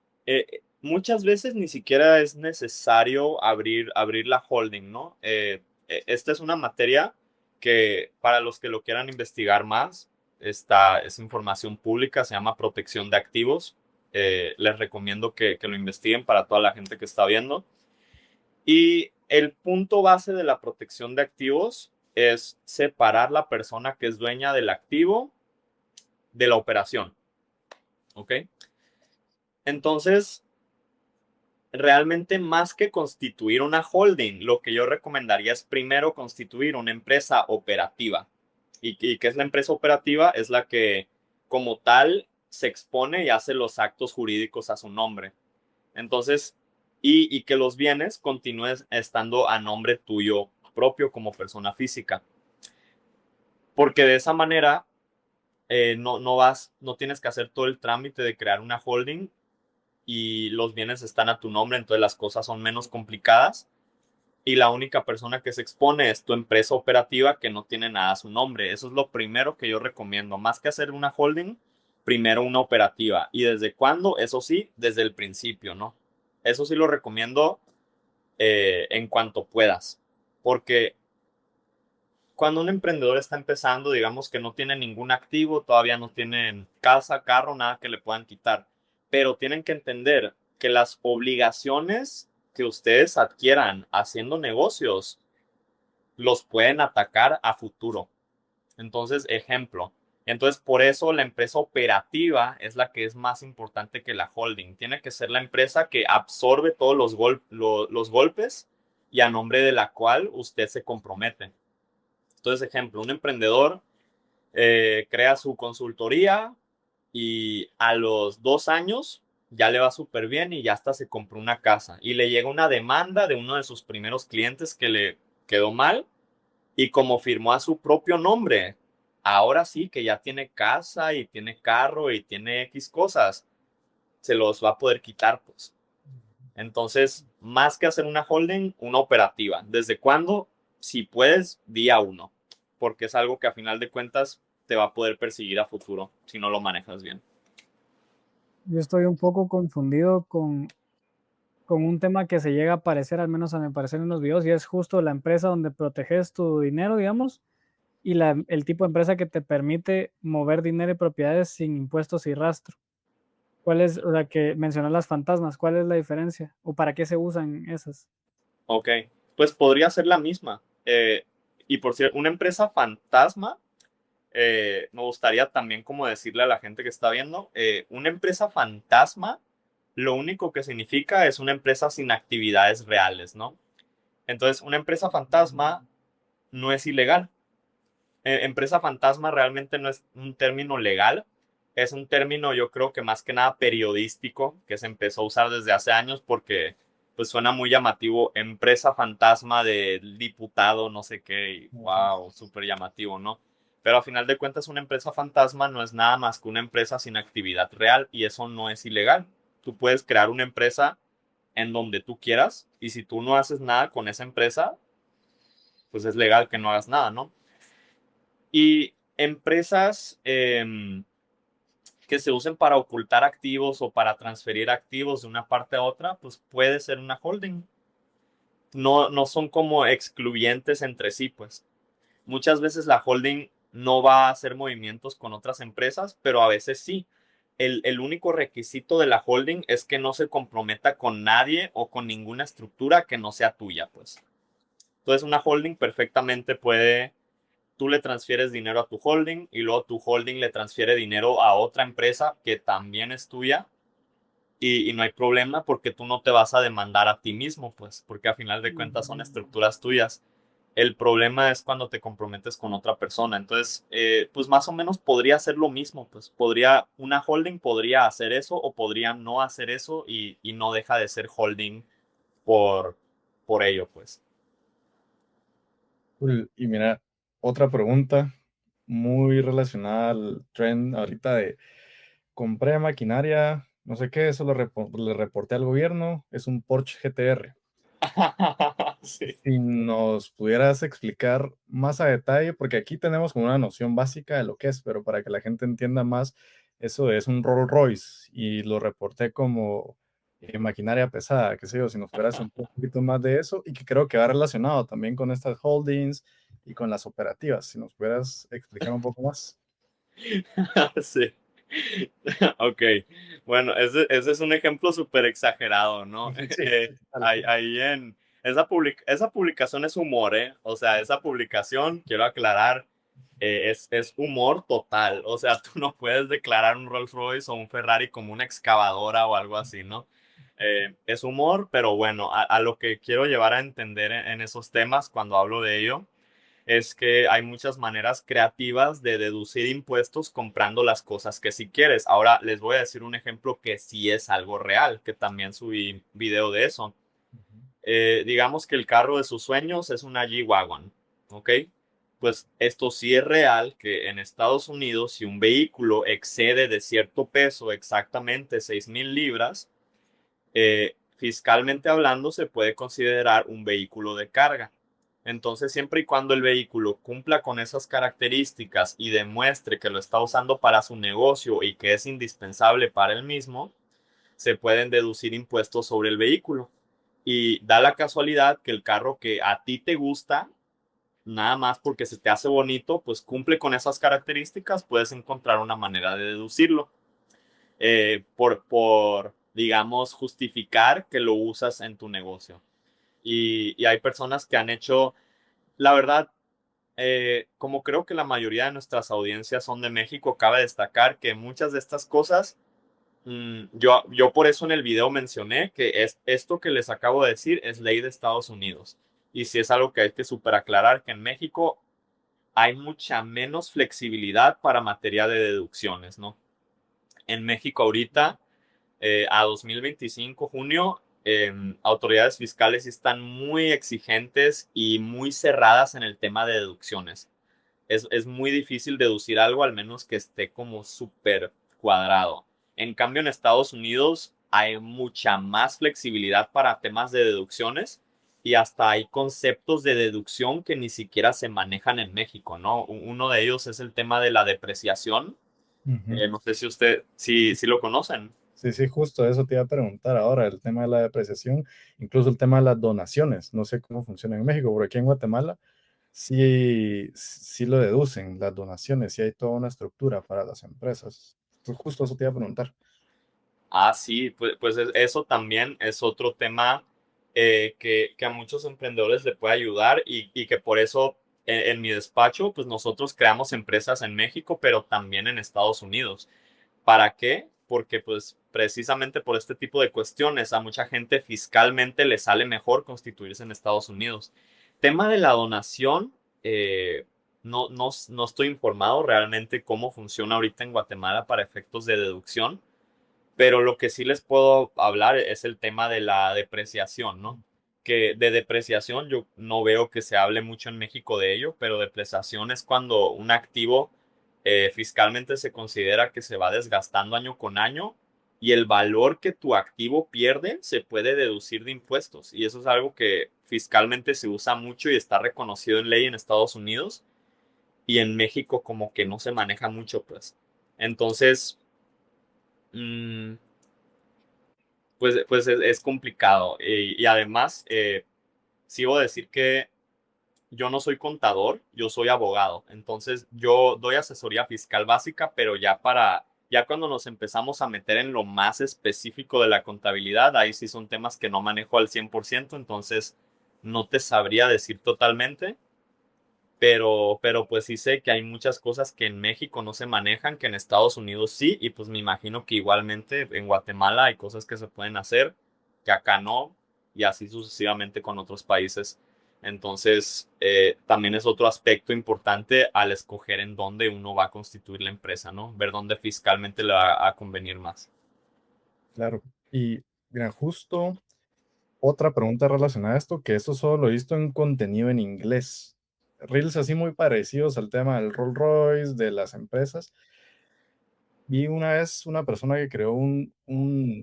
[SPEAKER 1] muchas veces ni siquiera es necesario abrir la holding, ¿no? Esta es una materia que para los que lo quieran investigar más, es información pública, se llama protección de activos. Les recomiendo que lo investiguen para toda la gente que está viendo. Y el punto base de la protección de activos es separar la persona que es dueña del activo de la operación, ¿ok? Entonces, realmente más que constituir una holding, lo que yo recomendaría es primero constituir una empresa operativa. ¿Y qué es la empresa operativa? Es la que como tal se expone y hace los actos jurídicos a su nombre. Entonces, y que los bienes continúen estando a nombre tuyo propio como persona física. Porque de esa manera no tienes que hacer todo el trámite de crear una holding y los bienes están a tu nombre, entonces las cosas son menos complicadas y la única persona que se expone es tu empresa operativa que no tiene nada a su nombre. Eso es lo primero que yo recomiendo. Más que hacer una holding, primero una operativa. ¿Y desde cuándo? Eso sí, desde el principio, ¿no? Eso sí lo recomiendo en cuanto puedas. Porque cuando un emprendedor está empezando, digamos que no tiene ningún activo, todavía no tienen casa, carro, nada que le puedan quitar. Pero tienen que entender que las obligaciones que ustedes adquieran haciendo negocios los pueden atacar a futuro. Entonces, ejemplo. Entonces, por eso la empresa operativa es la que es más importante que la holding. Tiene que ser la empresa que absorbe todos los golpes y a nombre de la cual usted se compromete. Entonces, ejemplo, un emprendedor crea su consultoría y a los 2 años ya le va súper bien y ya hasta se compró una casa. Y le llega una demanda de uno de sus primeros clientes que le quedó mal y como firmó a su propio nombre, ahora sí que ya tiene casa y tiene carro y tiene X cosas, se los va a poder quitar, pues. Entonces, más que hacer una holding, una operativa. ¿Desde cuándo? Si puedes, día uno, porque es algo que a final de cuentas te va a poder perseguir a futuro si no lo manejas bien.
[SPEAKER 3] Yo estoy un poco confundido con un tema que se llega a parecer, al menos a mi parecer en los videos, y es justo la empresa donde proteges tu dinero, digamos, y el tipo de empresa que te permite mover dinero y propiedades sin impuestos y rastro. ¿Cuál es la que mencionó las fantasmas? ¿Cuál es la diferencia? ¿O para qué se usan esas?
[SPEAKER 1] Ok, pues podría ser la misma. Y por cierto, una empresa fantasma, me gustaría también como decirle a la gente que está viendo, una empresa fantasma, lo único que significa es una empresa sin actividades reales, ¿no? Entonces, una empresa fantasma no es ilegal. Empresa fantasma realmente no es un término legal, es un término yo creo que más que nada periodístico, que se empezó a usar desde hace años porque pues suena muy llamativo, empresa fantasma del diputado, no sé qué, y wow, súper llamativo, ¿no? Pero a final de cuentas una empresa fantasma no es nada más que una empresa sin actividad real y eso no es ilegal. Tú puedes crear una empresa en donde tú quieras y si tú no haces nada con esa empresa, pues es legal que no hagas nada, ¿no? Y empresas que se usen para ocultar activos o para transferir activos de una parte a otra, pues puede ser una holding. No son como excluyentes entre sí, pues. Muchas veces la holding no va a hacer movimientos con otras empresas, pero a veces sí. El único requisito de la holding es que no se comprometa con nadie o con ninguna estructura que no sea tuya, pues. Entonces, una holding perfectamente puede, tú le transfieres dinero a tu holding y luego tu holding le transfiere dinero a otra empresa que también es tuya y no hay problema porque tú no te vas a demandar a ti mismo, pues, porque a final de cuentas son estructuras tuyas. El problema es cuando te comprometes con otra persona. Entonces, pues más o menos podría ser lo mismo, pues podría, una holding podría hacer eso o podría no hacer eso y no deja de ser holding por, por ello, pues.
[SPEAKER 2] Cool. Y mira, otra pregunta muy relacionada al trend ahorita de compré maquinaria, no sé qué, eso le reporté al gobierno, es un Porsche GTR.
[SPEAKER 1] Sí.
[SPEAKER 2] Si nos pudieras explicar más a detalle, porque aquí tenemos como una noción básica de lo que es, pero para que la gente entienda más, eso es un Rolls Royce y lo reporté como maquinaria pesada, qué sé yo, si nos fueras un poquito más de eso y que creo que va relacionado también con estas holdings y con las operativas, si nos pudieras explicar un poco más.
[SPEAKER 1] Sí. Ok. Bueno, ese es un ejemplo súper exagerado, ¿no?
[SPEAKER 2] Sí, tal cual.
[SPEAKER 1] Ahí en esa publicación es humor, ¿eh? O sea, esa publicación, quiero aclarar, es humor total. O sea, tú no puedes declarar un Rolls Royce o un Ferrari como una excavadora o algo así, ¿no? Es humor, pero bueno, a lo que quiero llevar a entender en esos temas cuando hablo de ello es que hay muchas maneras creativas de deducir impuestos comprando las cosas que si quieres. Ahora les voy a decir un ejemplo que sí es algo real, que también subí video de eso. Digamos que el carro de sus sueños es una G-Wagon, ¿ok? Pues esto sí es real, que en Estados Unidos, si un vehículo excede de cierto peso, exactamente 6,000 libras, fiscalmente hablando, se puede considerar un vehículo de carga. Entonces, siempre y cuando el vehículo cumpla con esas características y demuestre que lo está usando para su negocio y que es indispensable para el mismo, se pueden deducir impuestos sobre el vehículo. Y da la casualidad que el carro que a ti te gusta, nada más porque se te hace bonito, pues cumple con esas características, puedes encontrar una manera de deducirlo digamos, justificar que lo usas en tu negocio. Y hay personas que han hecho, la verdad, como creo que la mayoría de nuestras audiencias son de México, cabe destacar que muchas de estas cosas, yo por eso en el video mencioné que esto que les acabo de decir es ley de Estados Unidos. Y si es algo que hay que super aclarar, que en México hay mucha menos flexibilidad para materia de deducciones, ¿no? En México ahorita a 2025, junio, autoridades fiscales están muy exigentes y muy cerradas en el tema de deducciones. Es muy difícil deducir algo al menos que esté como súper cuadrado. En cambio, en Estados Unidos hay mucha más flexibilidad para temas de deducciones y hasta hay conceptos de deducción que ni siquiera se manejan en México, ¿no? Uno de ellos es el tema de la depreciación.
[SPEAKER 2] Ujú.
[SPEAKER 1] No sé si usted, si lo conocen.
[SPEAKER 2] Sí, sí, justo eso te iba a preguntar ahora, el tema de la depreciación, incluso el tema de las donaciones. No sé cómo funciona en México, pero aquí en Guatemala sí, sí lo deducen, las donaciones, sí hay toda una estructura para las empresas. Pues justo eso te iba a preguntar.
[SPEAKER 1] Ah, sí, pues eso también es otro tema que a muchos emprendedores le puede ayudar y que por eso en mi despacho, pues nosotros creamos empresas en México, pero también en Estados Unidos. ¿Para qué? Porque pues precisamente por este tipo de cuestiones a mucha gente fiscalmente le sale mejor constituirse en Estados Unidos. Tema de la donación, no estoy informado realmente cómo funciona ahorita en Guatemala para efectos de deducción, pero lo que sí les puedo hablar es el tema de la depreciación, ¿no? Que de depreciación yo no veo que se hable mucho en México de ello, pero depreciación es cuando un activo fiscalmente se considera que se va desgastando año con año y el valor que tu activo pierde se puede deducir de impuestos. Y eso es algo que fiscalmente se usa mucho y está reconocido en ley en Estados Unidos y en México como que no se maneja mucho, pues. Entonces, mm, pues es complicado. Y además, sí voy a decir que yo no soy contador, yo soy abogado. Entonces, yo doy asesoría fiscal básica, pero ya cuando nos empezamos a meter en lo más específico de la contabilidad, ahí sí son temas que no manejo al 100%, entonces no te sabría decir totalmente, pero pues sí sé que hay muchas cosas que en México no se manejan, que en Estados Unidos sí, y pues me imagino que igualmente en Guatemala hay cosas que se pueden hacer, que acá no, y así sucesivamente con otros países. Entonces, también es otro aspecto importante al escoger en dónde uno va a constituir la empresa, ¿no? Ver dónde fiscalmente le va a convenir más.
[SPEAKER 2] Claro. Y mira, justo otra pregunta relacionada a esto, que esto solo lo he visto en contenido en inglés. Reels así muy parecidos al tema del Rolls Royce, de las empresas. Vi una vez una persona que creó un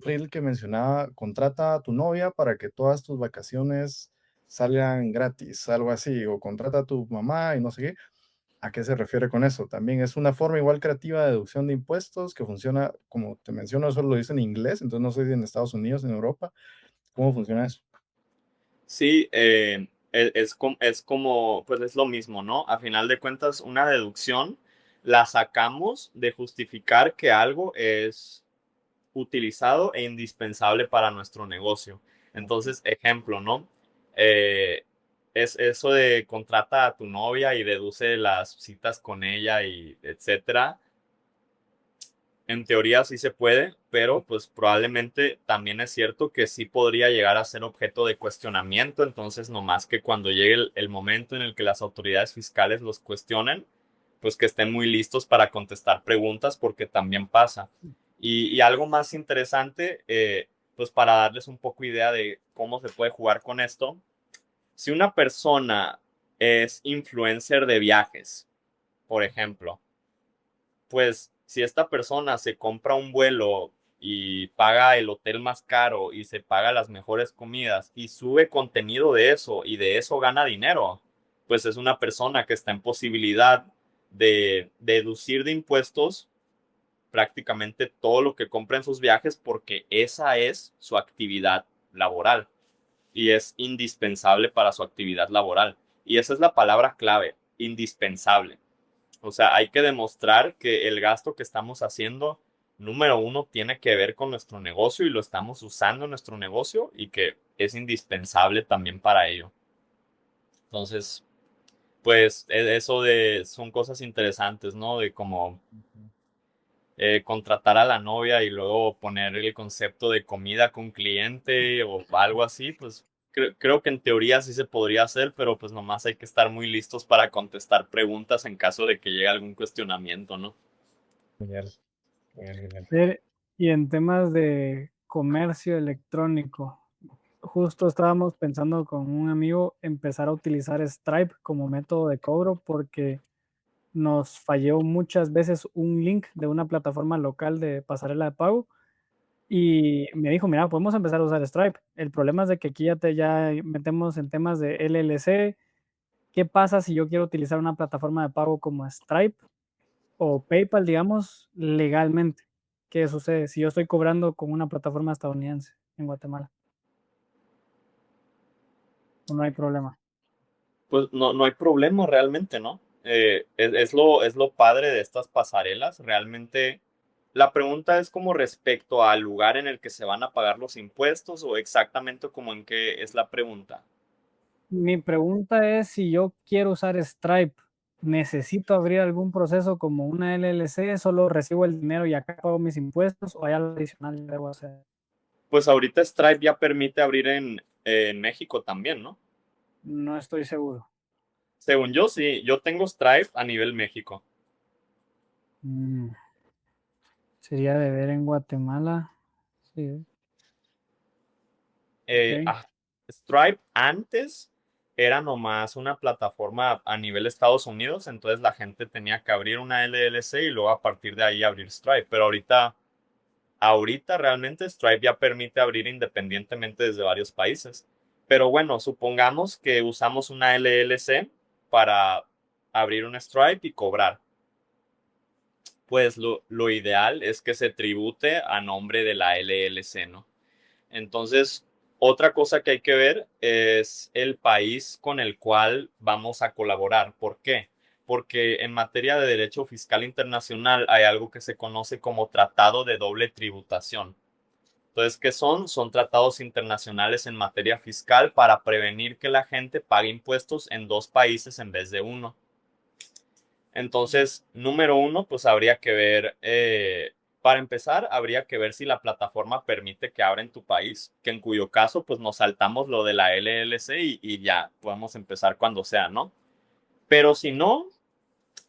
[SPEAKER 2] reel que mencionaba, contrata a tu novia para que todas tus vacaciones salgan gratis, algo así, o contrata a tu mamá y no sé qué. ¿A qué se refiere con eso? También es una forma igual creativa de deducción de impuestos que funciona, como te menciono, eso lo dice en inglés, entonces no sé si en Estados Unidos, en Europa, ¿cómo funciona eso?
[SPEAKER 1] Sí, es como, pues es lo mismo, ¿no? A final de cuentas, una deducción la sacamos de justificar que algo es utilizado e indispensable para nuestro negocio. Entonces, ejemplo, ¿no? Eh, es eso de contrata a tu novia y deduce las citas con ella y etcétera. En teoría sí se puede, pero pues probablemente también es cierto que sí podría llegar a ser objeto de cuestionamiento, entonces no más que cuando llegue el momento en el que las autoridades fiscales los cuestionen, pues que estén muy listos para contestar preguntas porque también pasa. Y algo más interesante, pues para darles un poco idea de cómo se puede jugar con esto, si una persona es influencer de viajes, por ejemplo, pues si esta persona se compra un vuelo y paga el hotel más caro y se paga las mejores comidas y sube contenido de eso y de eso gana dinero, pues es una persona que está en posibilidad de deducir de impuestos prácticamente todo lo que compra en sus viajes porque esa es su actividad laboral y es indispensable para su actividad laboral. Y esa es la palabra clave, indispensable. O sea, hay que demostrar que el gasto que estamos haciendo, número uno, tiene que ver con nuestro negocio y lo estamos usando en nuestro negocio y que es indispensable también para ello. Entonces, pues eso son cosas interesantes, ¿no? De como contratar a la novia y luego poner el concepto de comida con cliente o algo así, pues creo que en teoría sí se podría hacer, pero pues nomás hay que estar muy listos para contestar preguntas en caso de que llegue algún cuestionamiento, ¿no?
[SPEAKER 2] Genial, genial, genial.
[SPEAKER 3] Y en temas de comercio electrónico, justo estábamos pensando con un amigo empezar a utilizar Stripe como método de cobro porque nos falló muchas veces un link de una plataforma local de pasarela de pago y me dijo, mira, podemos empezar a usar Stripe. El problema es de que aquí ya metemos en temas de LLC. ¿Qué pasa si yo quiero utilizar una plataforma de pago como Stripe o PayPal, digamos, legalmente? ¿Qué sucede si yo estoy cobrando con una plataforma estadounidense en Guatemala? ¿O no hay problema?
[SPEAKER 1] Pues no hay problema realmente, ¿no? Es lo padre de estas pasarelas. Realmente la pregunta es como respecto al lugar en el que se van a pagar los impuestos o exactamente como en qué es la pregunta.
[SPEAKER 3] Mi pregunta es si yo quiero usar Stripe, ¿necesito abrir algún proceso como una LLC? ¿Solo recibo el dinero y acá pago mis impuestos o hay algo adicional que debo hacer?
[SPEAKER 1] Pues ahorita Stripe ya permite abrir en México también, ¿no?
[SPEAKER 3] No estoy seguro.
[SPEAKER 1] Según yo, sí, yo tengo Stripe a nivel México.
[SPEAKER 3] Mm, sería de ver en Guatemala. Sí, ok.
[SPEAKER 1] Ah, Stripe antes era nomás una plataforma a nivel Estados Unidos, entonces la gente tenía que abrir una LLC y luego a partir de ahí abrir Stripe, pero ahorita realmente Stripe ya permite abrir independientemente desde varios países. Pero bueno, supongamos que usamos una LLC para abrir un Stripe y cobrar. Pues lo ideal es que se tribute a nombre de la LLC, ¿no? Entonces, Otra cosa que hay que ver es el país con el cual vamos a colaborar. ¿Por qué? Porque en materia de derecho fiscal internacional hay algo que se conoce como tratado de doble tributación. Entonces, ¿qué son? Son tratados internacionales en materia fiscal para prevenir que la gente pague impuestos en dos países en vez de uno. Entonces, número uno, pues habría que ver, para empezar, habría que ver si la plataforma permite que abra en tu país, que en cuyo caso, pues nos saltamos lo de la LLC y ya podemos empezar cuando sea, ¿no? Pero si no,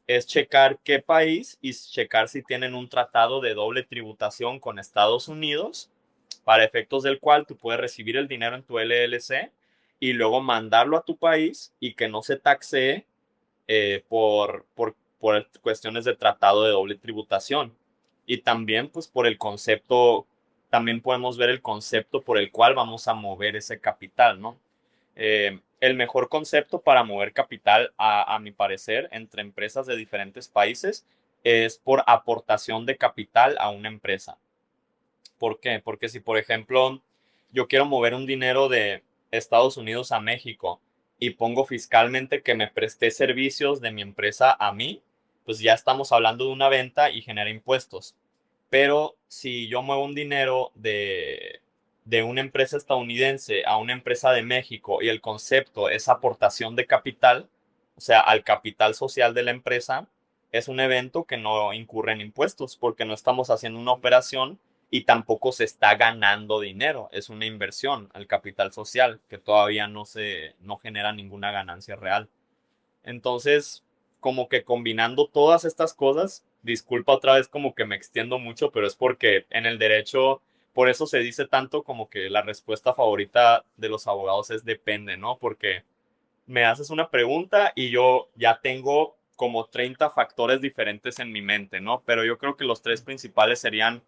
[SPEAKER 1] es checar qué país y checar si tienen un tratado de doble tributación con Estados Unidos, para efectos del cual tú puedes recibir el dinero en tu LLC y luego mandarlo a tu país y que no se taxee por cuestiones de tratado de doble tributación. Y también, pues, por el concepto, también podemos ver el concepto por el cual vamos a mover ese capital, ¿no? El mejor concepto para mover capital, a mi parecer, entre empresas de diferentes países es por aportación de capital a una empresa. ¿Por qué? Porque si, por ejemplo, yo quiero mover un dinero de Estados Unidos a México y pongo fiscalmente que me presté servicios de mi empresa a mí, pues ya estamos hablando de una venta y genera impuestos. Pero si yo muevo un dinero de una empresa estadounidense a una empresa de México y el concepto es aportación de capital, o sea, al capital social de la empresa, es un evento que no incurre en impuestos porque no estamos haciendo una operación y tampoco se está ganando dinero. Es una inversión al capital social que todavía no genera ninguna ganancia real. Entonces, como que combinando todas estas cosas, disculpa otra vez como que me extiendo mucho, pero es porque en el derecho, por eso se dice tanto como que la respuesta favorita de los abogados es depende, ¿no? Porque me haces una pregunta y yo ya tengo como 30 factores diferentes en mi mente, ¿no? Pero yo creo que los tres principales serían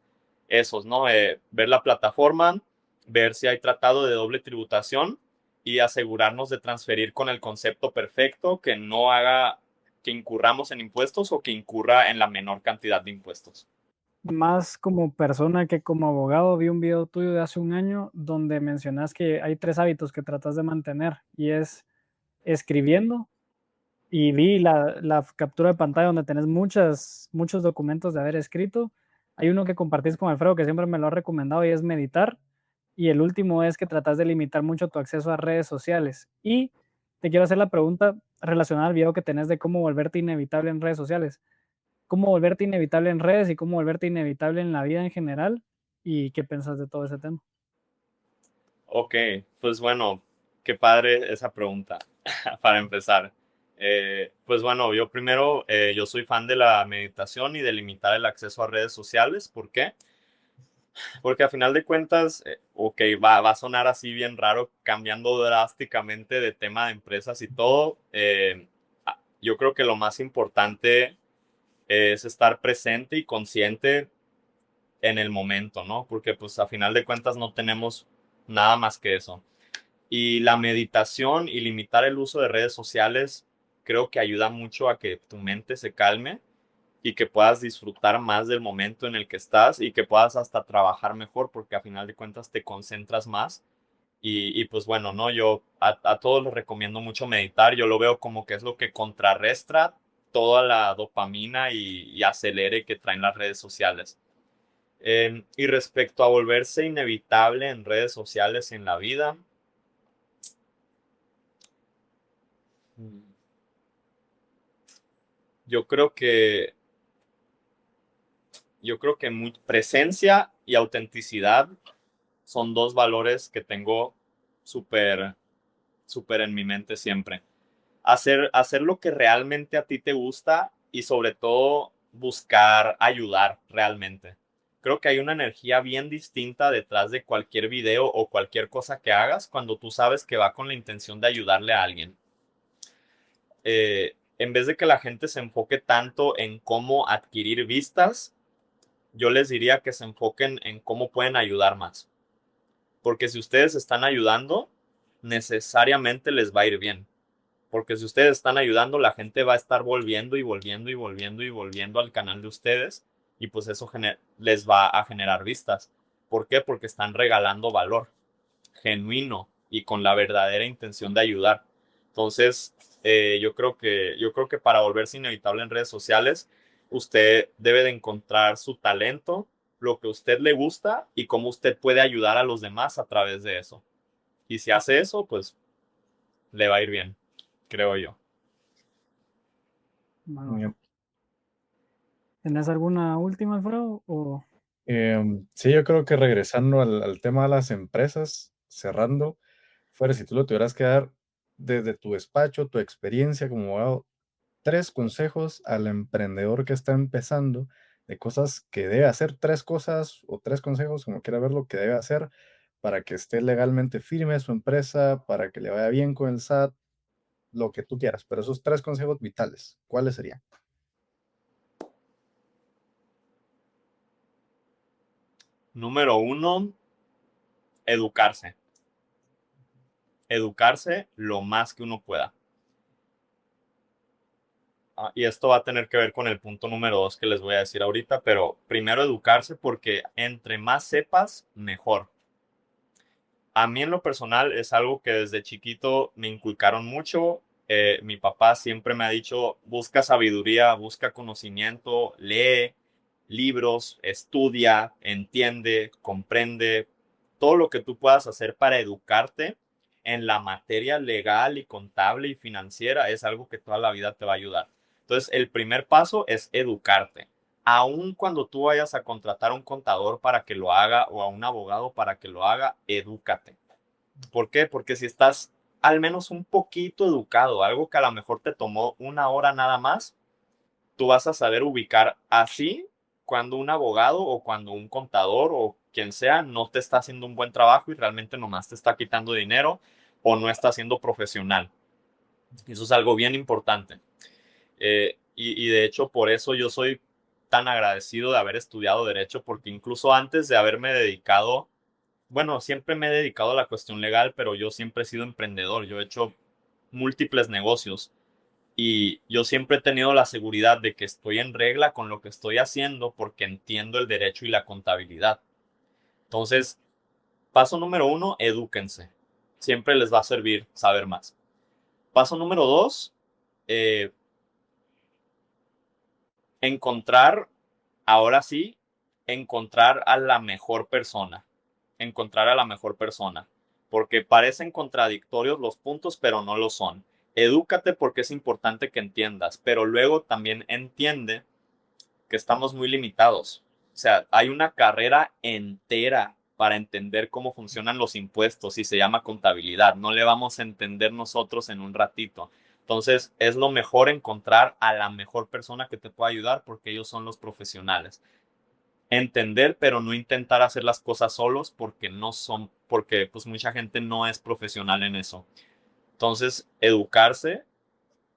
[SPEAKER 1] esos, ¿no? Ver la plataforma, ver si hay tratado de doble tributación y asegurarnos de transferir con el concepto perfecto que no haga que incurramos en impuestos o que incurra en la menor cantidad de impuestos.
[SPEAKER 3] Más como persona que como abogado, vi un video tuyo de hace un año donde mencionas que hay 3 hábitos que tratas de mantener y es escribiendo, y vi la captura de pantalla donde tenés muchos documentos de haber escrito. Hay uno que compartís con Alfredo que siempre me lo ha recomendado y es meditar. Y el último es que tratas de limitar mucho tu acceso a redes sociales. Y te quiero hacer la pregunta relacionada al video que tenés de cómo volverte inevitable en redes sociales. ¿Cómo volverte inevitable en redes y cómo volverte inevitable en la vida en general? ¿Y qué piensas de todo ese tema?
[SPEAKER 1] Ok, pues bueno, qué padre esa pregunta para empezar. Pues bueno, yo primero, yo soy fan de la meditación y de limitar el acceso a redes sociales. ¿Por qué? Porque a final de cuentas, ok, va a sonar así bien raro, cambiando drásticamente de tema de empresas y todo. Yo creo que lo más importante es estar presente y consciente en el momento, ¿no? Porque pues a final de cuentas no tenemos nada más que eso. Y la meditación y limitar el uso de redes sociales creo que ayuda mucho a que tu mente se calme y que puedas disfrutar más del momento en el que estás y que puedas hasta trabajar mejor porque a final de cuentas te concentras más. Y pues bueno, ¿no? Yo a todos les recomiendo mucho meditar. Yo lo veo como que es lo que contrarresta toda la dopamina y acelere que traen las redes sociales. Y respecto a volverse inevitable en redes sociales en la vida, yo creo que presencia y autenticidad son dos valores que tengo súper, súper en mi mente siempre. Hacer lo que realmente a ti te gusta y sobre todo buscar ayudar realmente. Creo que hay una energía bien distinta detrás de cualquier video o cualquier cosa que hagas cuando tú sabes que va con la intención de ayudarle a alguien. En vez de que la gente se enfoque tanto en cómo adquirir vistas, yo les diría que se enfoquen en cómo pueden ayudar más. Porque si ustedes están ayudando, necesariamente les va a ir bien. Porque si ustedes están ayudando, la gente va a estar volviendo y volviendo y volviendo y volviendo al canal de ustedes y pues eso les va a generar vistas. ¿Por qué? Porque están regalando valor. genuino y con la verdadera intención de ayudar. Entonces, yo creo que para volverse inevitable en redes sociales, usted debe de encontrar su talento, lo que a usted le gusta y cómo usted puede ayudar a los demás a través de eso. Y si hace eso, pues le va a ir bien, creo yo.
[SPEAKER 3] Bueno,
[SPEAKER 2] Muy bien.
[SPEAKER 3] ¿tenés alguna última, Alfredo? O...
[SPEAKER 2] Sí, yo creo que regresando al tema de las empresas, cerrando, fuera, si tú lo tuvieras que dar desde tu despacho, tu experiencia como abogado, 3 consejos al emprendedor que está empezando de cosas que debe hacer, 3 cosas o 3 consejos, como quiera ver lo que debe hacer para que esté legalmente firme su empresa, para que le vaya bien con el SAT, lo que tú quieras, pero esos 3 consejos vitales, ¿cuáles serían?
[SPEAKER 1] Número uno, educarse. Educarse lo más que uno pueda. Y esto va a tener que ver con el punto número dos que les voy a decir ahorita, pero primero educarse porque entre más sepas, mejor. A mí en lo personal es algo que desde chiquito me inculcaron mucho. Mi papá siempre me ha dicho, busca sabiduría, busca conocimiento, lee libros, estudia, entiende, comprende, todo lo que tú puedas hacer para educarte en la materia legal y contable y financiera es algo que toda la vida te va a ayudar. Entonces, el primer paso es educarte. Aun cuando tú vayas a contratar a un contador para que lo haga o a un abogado para que lo haga, edúcate. ¿Por qué? Porque si estás al menos un poquito educado, algo que a lo mejor te tomó una hora nada más, tú vas a saber ubicar así cuando un abogado o cuando un contador o quien sea no te está haciendo un buen trabajo y realmente nomás te está quitando dinero o no está siendo profesional. Eso es algo bien importante. Y de hecho por eso yo soy tan agradecido de haber estudiado derecho, porque incluso antes de haberme dedicado, bueno, siempre me he dedicado a la cuestión legal, pero yo siempre he sido emprendedor, yo he hecho múltiples negocios y yo siempre he tenido la seguridad de que estoy en regla con lo que estoy haciendo porque entiendo el derecho y la contabilidad. Entonces, paso número uno, edúquense. Siempre les va a servir saber más. Paso número dos, eh, encontrar, ahora sí, encontrar a la mejor persona. Encontrar a la mejor persona. Porque parecen contradictorios los puntos, pero no lo son. Edúcate porque es importante que entiendas, pero luego también entiende que estamos muy limitados. O sea, hay una carrera entera para entender cómo funcionan los impuestos y se llama contabilidad. No le vamos a entender nosotros en un ratito. Entonces, es lo mejor encontrar a la mejor persona que te pueda ayudar porque ellos son los profesionales. Entender, pero no intentar hacer las cosas solos porque no son, porque pues mucha gente no es profesional en eso. Entonces, educarse,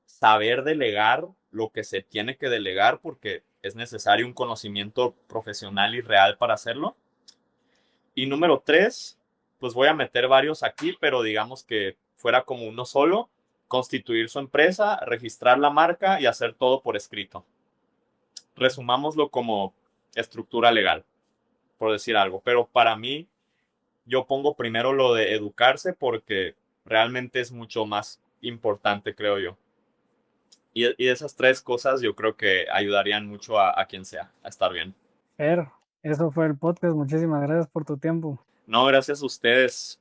[SPEAKER 1] saber delegar lo que se tiene que delegar porque es necesario un conocimiento profesional y real para hacerlo. Y número tres, pues voy a meter varios aquí, pero digamos que fuera como uno solo, constituir su empresa, registrar la marca y hacer todo por escrito. Resumámoslo como estructura legal, por decir algo. Pero para mí, yo pongo primero lo de educarse porque realmente es mucho más importante, creo yo. Y esas tres cosas yo creo que ayudarían mucho a quien sea a estar bien.
[SPEAKER 3] Fer, eso fue el podcast. Muchísimas gracias por tu tiempo.
[SPEAKER 1] No, gracias a ustedes.